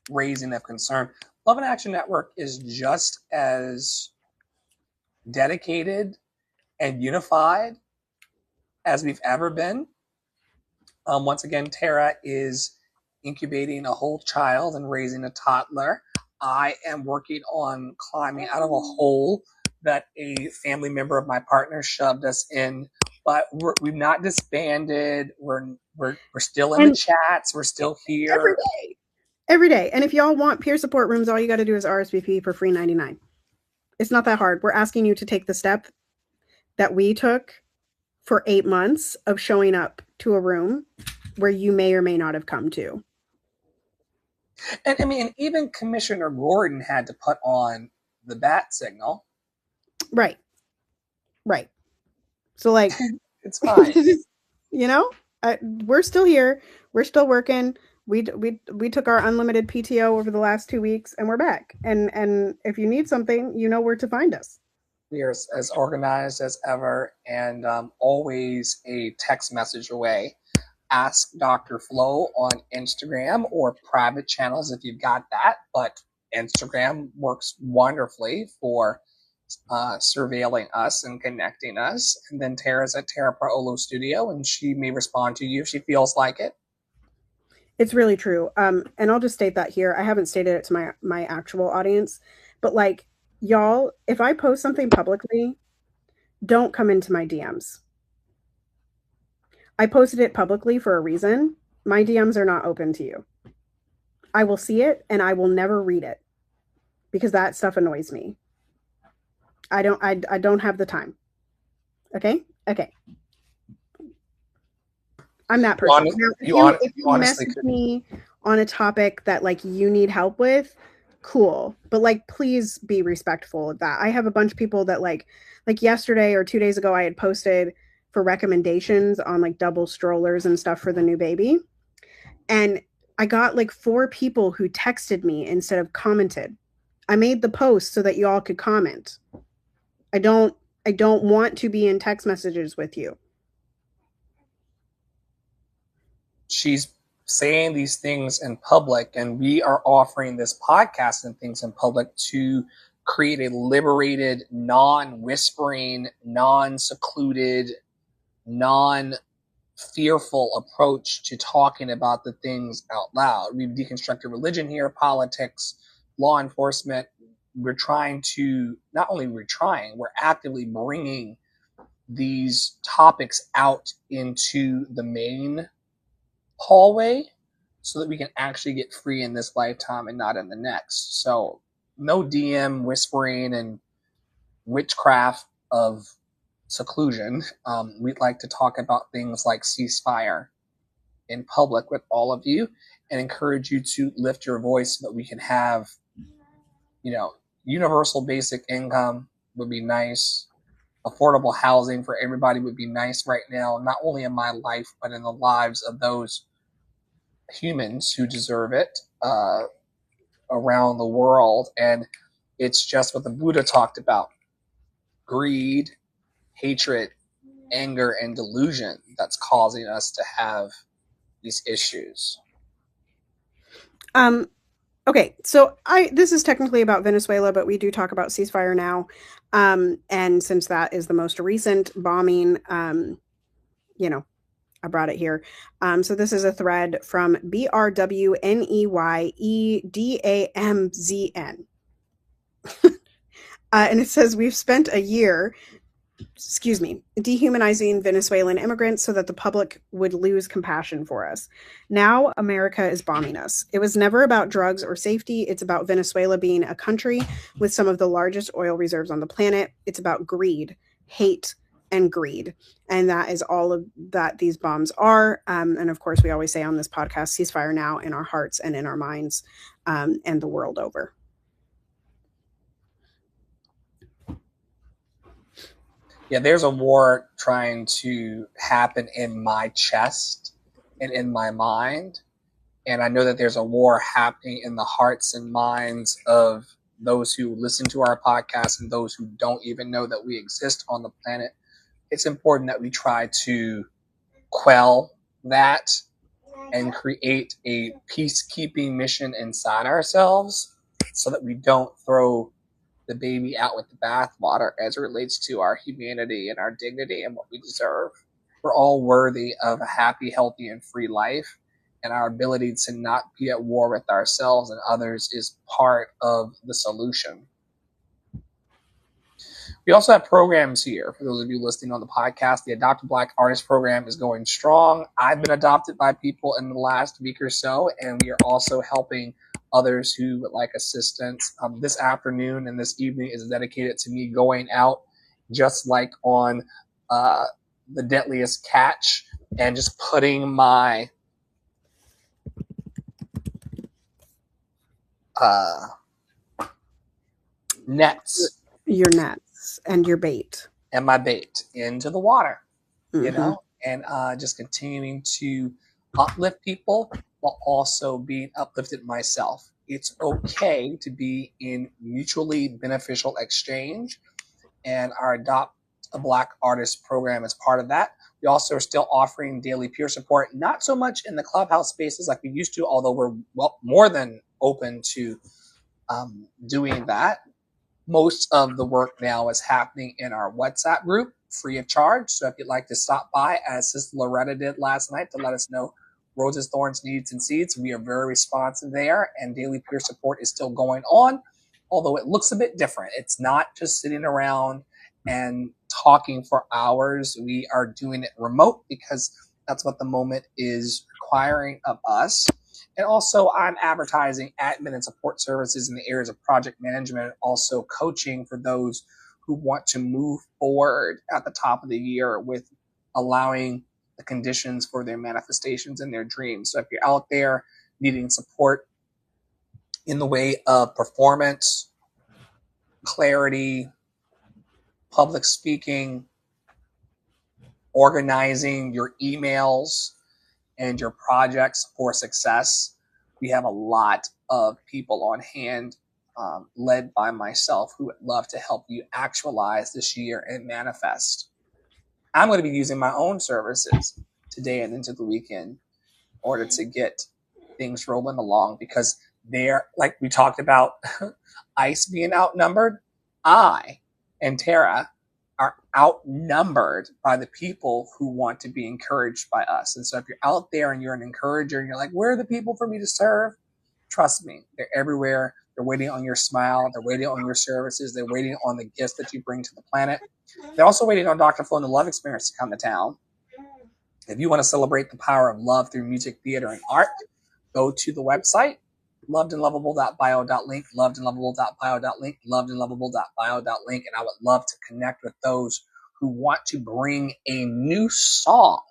Speaker 1: raising of concern, Love and Action Network is just as dedicated and unified as we've ever been. Once again, Tara is incubating a whole child and raising a toddler. I am working on climbing out of a hole that a family member of my partner shoved us in. But we've not disbanded. We're still in the chats. We're still here
Speaker 2: every day. And if y'all want peer support rooms, all you got to do is RSVP for free 99. It's not that hard. We're asking you to take the step that we took for 8 months of showing up to a room where you may or may not have come to.
Speaker 1: And I mean, even Commissioner Gordon had to put on the bat signal.
Speaker 2: Right. So like,
Speaker 1: it's fine.
Speaker 2: You know, we're still here. We're still working. We took our unlimited PTO over the last 2 weeks, and we're back. And if you need something, you know where to find us.
Speaker 1: We are as organized as ever, and always a text message away. Ask Dr. Flo on Instagram or private channels if you've got that. But Instagram works wonderfully for surveilling us and connecting us. And then Tara's at Tara Paolo Studio, and she may respond to you if she feels like it.
Speaker 2: It's really true. And I'll just state that here. I haven't stated it to my actual audience, but like, y'all, if I post something publicly, don't come into my DMs. I posted it publicly for a reason. My DMs are not open to you. I will see it and I will never read it because that stuff annoys me. I don't have the time. Okay. I'm that person. If you message me on a topic that like you need help with, cool. But like, please be respectful of that. I have a bunch of people that like yesterday or 2 days ago, I had posted for recommendations on like double strollers and stuff for the new baby. And I got like 4 people who texted me instead of commented. I made the post so that you all could comment. I don't want to be in text messages with you.
Speaker 1: She's saying these things in public, and we are offering this podcast and things in public to create a liberated, non-whispering, non-secluded, non-fearful approach to talking about the things out loud. We've deconstructed religion here, politics, law enforcement. We're trying to, not only we're actively bringing these topics out into the main hallway so that we can actually get free in this lifetime and not in the next. So no DM whispering and witchcraft of seclusion. We'd like to talk about things like ceasefire in public with all of you and encourage you to lift your voice so that we can have, universal basic income would be nice. Affordable housing for everybody would be nice right now, not only in my life, but in the lives of those humans who deserve it around the world. And it's just what the Buddha talked about: greed, hatred, anger, and delusion that's causing us to have these issues.
Speaker 2: Okay, so this is technically about Venezuela, but we do talk about ceasefire now. And since that is the most recent bombing, you know, I brought it here. So this is a thread from BRWNEYEDAMZN. And it says, we've spent a year dehumanizing Venezuelan immigrants so that the public would lose compassion for us. Now America is bombing us. It was never about drugs or safety. It's about Venezuela being a country with some of the largest oil reserves on the planet. It's about greed, hate, and greed. And that is all of that these bombs are. And of course, we always say on this podcast, ceasefire now in our hearts and in our minds, and the world over.
Speaker 1: Yeah, there's a war trying to happen in my chest and in my mind. And I know that there's a war happening in the hearts and minds of those who listen to our podcast and those who don't even know that we exist on the planet. It's important that we try to quell that and create a peacekeeping mission inside ourselves so that we don't throw the baby out with the bathwater as it relates to our humanity and our dignity and what we deserve. We're all worthy of a happy, healthy, and free life, and our ability to not be at war with ourselves and others is part of the solution. We also have programs here. For those of you listening on the podcast, the Adopt a Black Artist program is going strong. I've been adopted by people in the last week or so, and we are also helping others who would like assistance. This afternoon and this evening is dedicated to me going out, just like on The Deadliest Catch, and just putting my nets.
Speaker 2: Your nets and your bait.
Speaker 1: And my bait into the water, you know, and just continuing to uplift people while also being uplifted myself. It's okay to be in mutually beneficial exchange, and our Adopt a Black Artist program is part of that. We also are still offering daily peer support, not so much in the Clubhouse spaces like we used to, although we're more than open to doing that. Most of the work now is happening in our WhatsApp group, free of charge. So if you'd like to stop by, as Sister Loretta did last night, to let us know roses, thorns, needs, and seeds, we are very responsive there, and daily peer support is still going on, although it looks a bit different. It's not just sitting around and talking for hours. We are doing it remote because that's what the moment is requiring of us. And also, I'm advertising admin and support services in the areas of project management, also coaching for those who want to move forward at the top of the year with allowing the conditions for their manifestations and their dreams. So if you're out there needing support in the way of performance, clarity, public speaking, organizing your emails and your projects for success, we have a lot of people on hand, led by myself, who would love to help you actualize this year and manifest. I'm going to be using my own services today and into the weekend in order to get things rolling along, because they're, like we talked about, ICE being outnumbered. I and Tara are outnumbered by the people who want to be encouraged by us. And so if you're out there and you're an encourager and you're like, where are the people for me to serve? Trust me, they're everywhere. They're waiting on your smile. They're waiting on your services. They're waiting on the gifts that you bring to the planet. They're also waiting on Dr. Flo and the Love Experience to come to town. If you want to celebrate the power of love through music, theater, and art, go to the website, lovedandlovable.bio.link, lovedandlovable.bio.link, lovedandlovable.bio.link, and I would love to connect with those who want to bring a new song.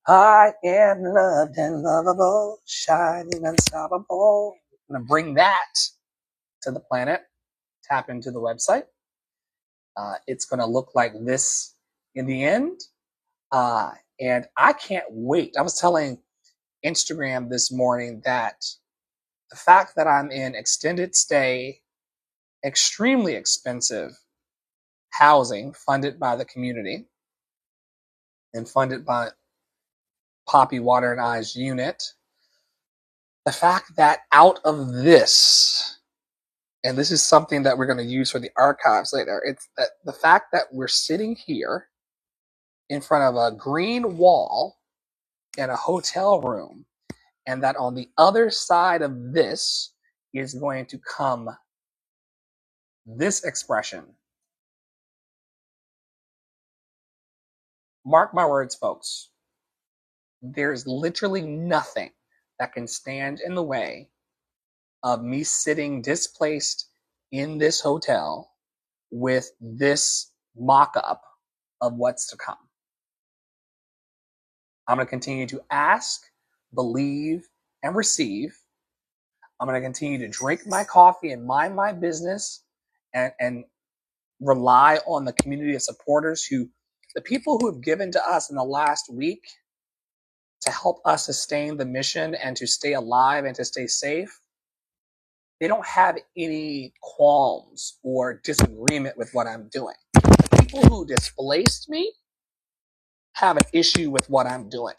Speaker 1: I am loved and lovable, shining unstoppable. I'm going to bring that to the planet. Tap into the website. It's going to look like this in the end. And I can't wait. I was telling Instagram this morning that the fact that I'm in extended stay, extremely expensive housing funded by the community and funded by Poppy Water and I's unit, the fact that out of this, and this is something that we're going to use for the archives later, it's that the fact that we're sitting here in front of a green wall in a hotel room, and that on the other side of this is going to come this expression. Mark my words, folks. There's literally nothing that can stand in the way of me sitting displaced in this hotel with this mock-up of what's to come. I'm going to continue to ask, believe, and receive. I'm going to continue to drink my coffee and mind my business and rely on the community of supporters the people who have given to us in the last week to help us sustain the mission and to stay alive and to stay safe. They don't have any qualms or disagreement with what I'm doing. The people who displaced me have an issue with what I'm doing.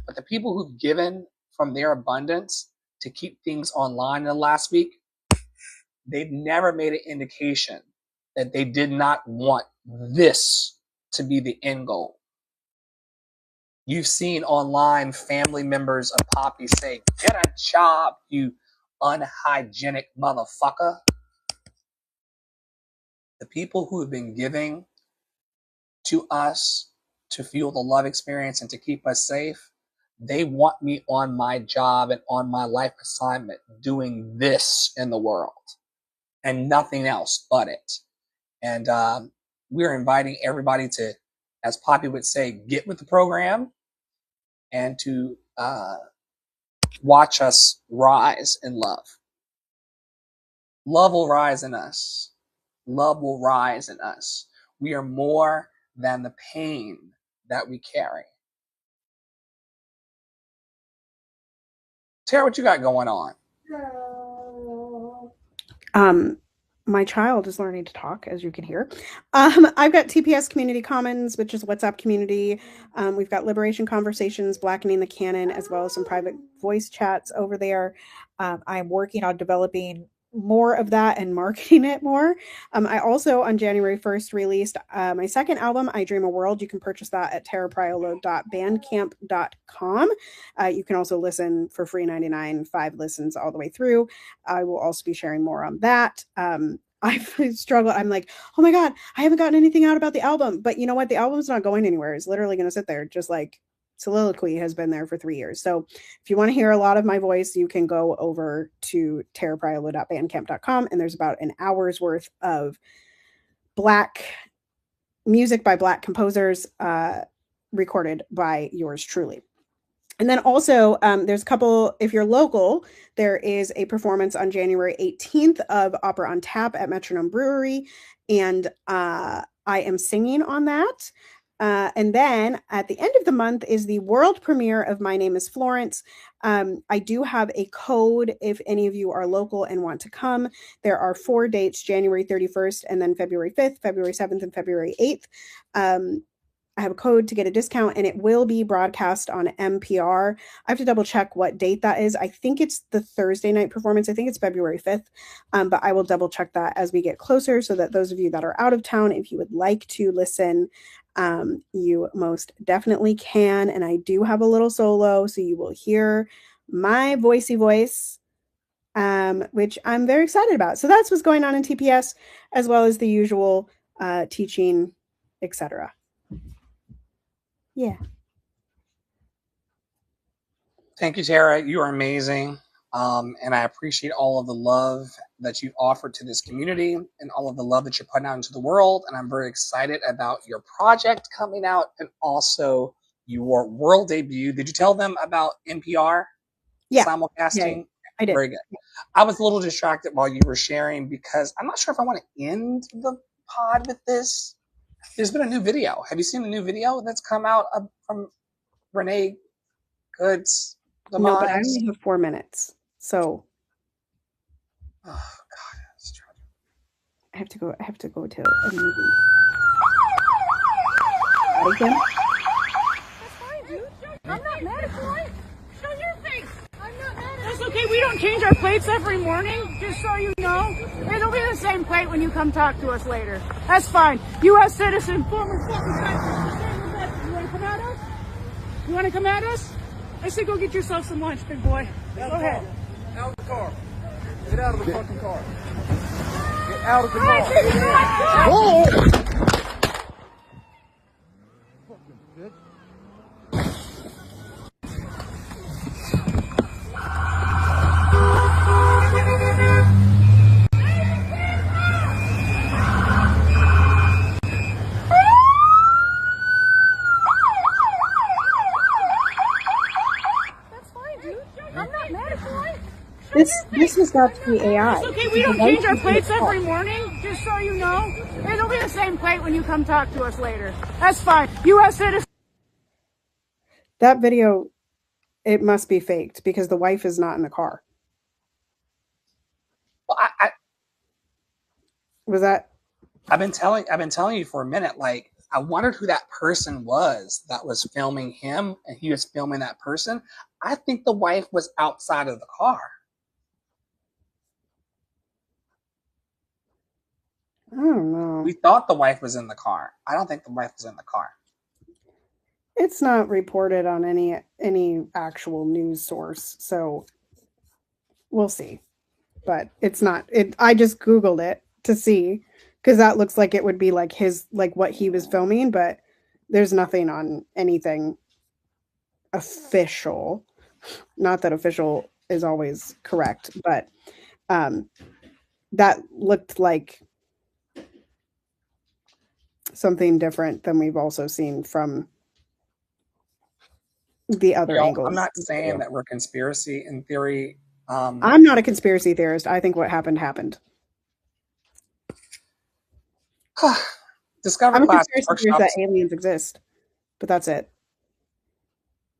Speaker 1: But the people who've given from their abundance to keep things online in the last week, they've never made an indication that they did not want this to be the end goal. You've seen online family members of Poppy say, "Get a job, you unhygienic motherfucker." The people who have been giving to us to fuel the love experience and to keep us safe, they want me on my job and on my life assignment doing this in the world and nothing else but it. And we're inviting everybody to, as Poppy would say, get with the program and to watch us rise in love. Love will rise in us. Love will rise in us. We are more than the pain that we carry. Tara, what you got going on?
Speaker 2: My child is learning to talk, as you can hear. I've got TPS Community Commons, which is a WhatsApp community. We've got Liberation Conversations, Blackening the Canon, as well as some private voice chats over there. I'm working on developing more of that and marketing it more. I also, on January 1st, released my second album, I Dream a World. You can purchase that at terrapriolo.bandcamp.com. You can also listen for free 99, 5 listens all the way through. I will also be sharing more on that. I've struggled. I'm like, oh my God, I haven't gotten anything out about the album. But you know what? The album's not going anywhere. It's literally going to sit there, just like Soliloquy has been there for 3 years. So if you want to hear a lot of my voice, you can go over to terrapriolo.bandcamp.com, and there's about an hour's worth of Black music by Black composers recorded by yours truly. And then also, there's a couple, if you're local, there is a performance on January 18th of Opera on Tap at Metronome Brewery, and I am singing on that. And then at the end of the month is the world premiere of My Name is Florence. I do have a code if any of you are local and want to come. There are 4 dates, January 31st, and then February 5th, February 7th, and February 8th. I have a code to get a discount, and it will be broadcast on NPR. I have to double check what date that is. I think it's the Thursday night performance. I think it's February 5th, but I will double check that as we get closer, so that those of you that are out of town, if you would like to listen, you most definitely can. And I do have a little solo, so you will hear my voicey voice, which I'm very excited about. So that's what's going on in TPS, as well as the usual teaching, etc. Yeah.
Speaker 1: Thank you, Tara. You are amazing. And I appreciate all of the love that you offered to this community and all of the love that you're putting out into the world. And I'm very excited about your project coming out and also your world debut. Did you tell them about NPR simulcasting?
Speaker 2: Yeah, I did.
Speaker 1: Very good. I was a little distracted while you were sharing because I'm not sure if I want to end the pod with this. There's been a new video. Have you seen the new video that's come out from Renee Good's demise?
Speaker 2: No, but I only have 4 minutes, so
Speaker 1: oh God, that's tragic.
Speaker 2: I have to go to a meeting. body cam?
Speaker 6: That's fine, dude. I'm not mad at you. Show your face. I'm not mad at you. That's okay. We don't change our plates every morning, just so you know. It'll be the same plate when you come talk to us later. That's fine. U.S. citizen, former fucking country. You want to come at us? You want to come at us? I say go get yourself some lunch, big boy. Go ahead.
Speaker 7: Out of the car. Get out of the fucking car. Get out of the car.
Speaker 6: Whoa!
Speaker 7: Fucking bitch.
Speaker 6: That's fine, dude. I'm not mad at you.
Speaker 2: This has got to be AI.
Speaker 6: It's okay, we don't change our plates every morning, just so you know. It'll be the same plate when you come talk to us later. That's fine. U.S. citizen.
Speaker 2: That video, it must be faked because the wife is not in the car.
Speaker 1: Well,
Speaker 2: Was that?
Speaker 1: I've been telling you for a minute. Like, I wondered who that person was that was filming him, and he was filming that person. I think the wife was outside of the car.
Speaker 2: I don't know.
Speaker 1: We thought the wife was in the car. I don't think the wife was in the car.
Speaker 2: It's not reported on any actual news source, so we'll see. But it's not. I just Googled it to see because that looks like it would be like what he was filming, but there's nothing on anything official. Not that official is always correct, but that looked like something different than we've also seen from the other angles.
Speaker 1: I'm not saying that we're conspiracy in theory.
Speaker 2: I'm not a conspiracy theorist. I think what happened.
Speaker 1: Discover
Speaker 2: I'm a
Speaker 1: classes,
Speaker 2: conspiracy theorist
Speaker 1: workshops.
Speaker 2: that aliens exist, but that's it.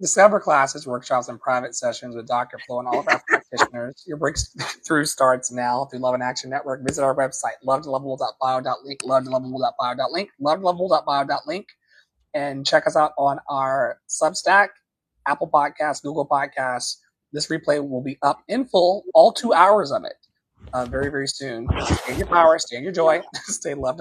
Speaker 1: Discover classes, workshops, and private sessions with Dr. Flo and all of our practitioners. Your breakthrough starts now through Love and Action Network. Visit our website, lovelovable.bio.link, lovelovable.bio.link, lovelovable.bio.link, and check us out on our Substack, Apple Podcasts, Google Podcasts. This replay will be up in full, all 2 hours of it, very, very soon. Stay in your power, stay in your joy, stay loved and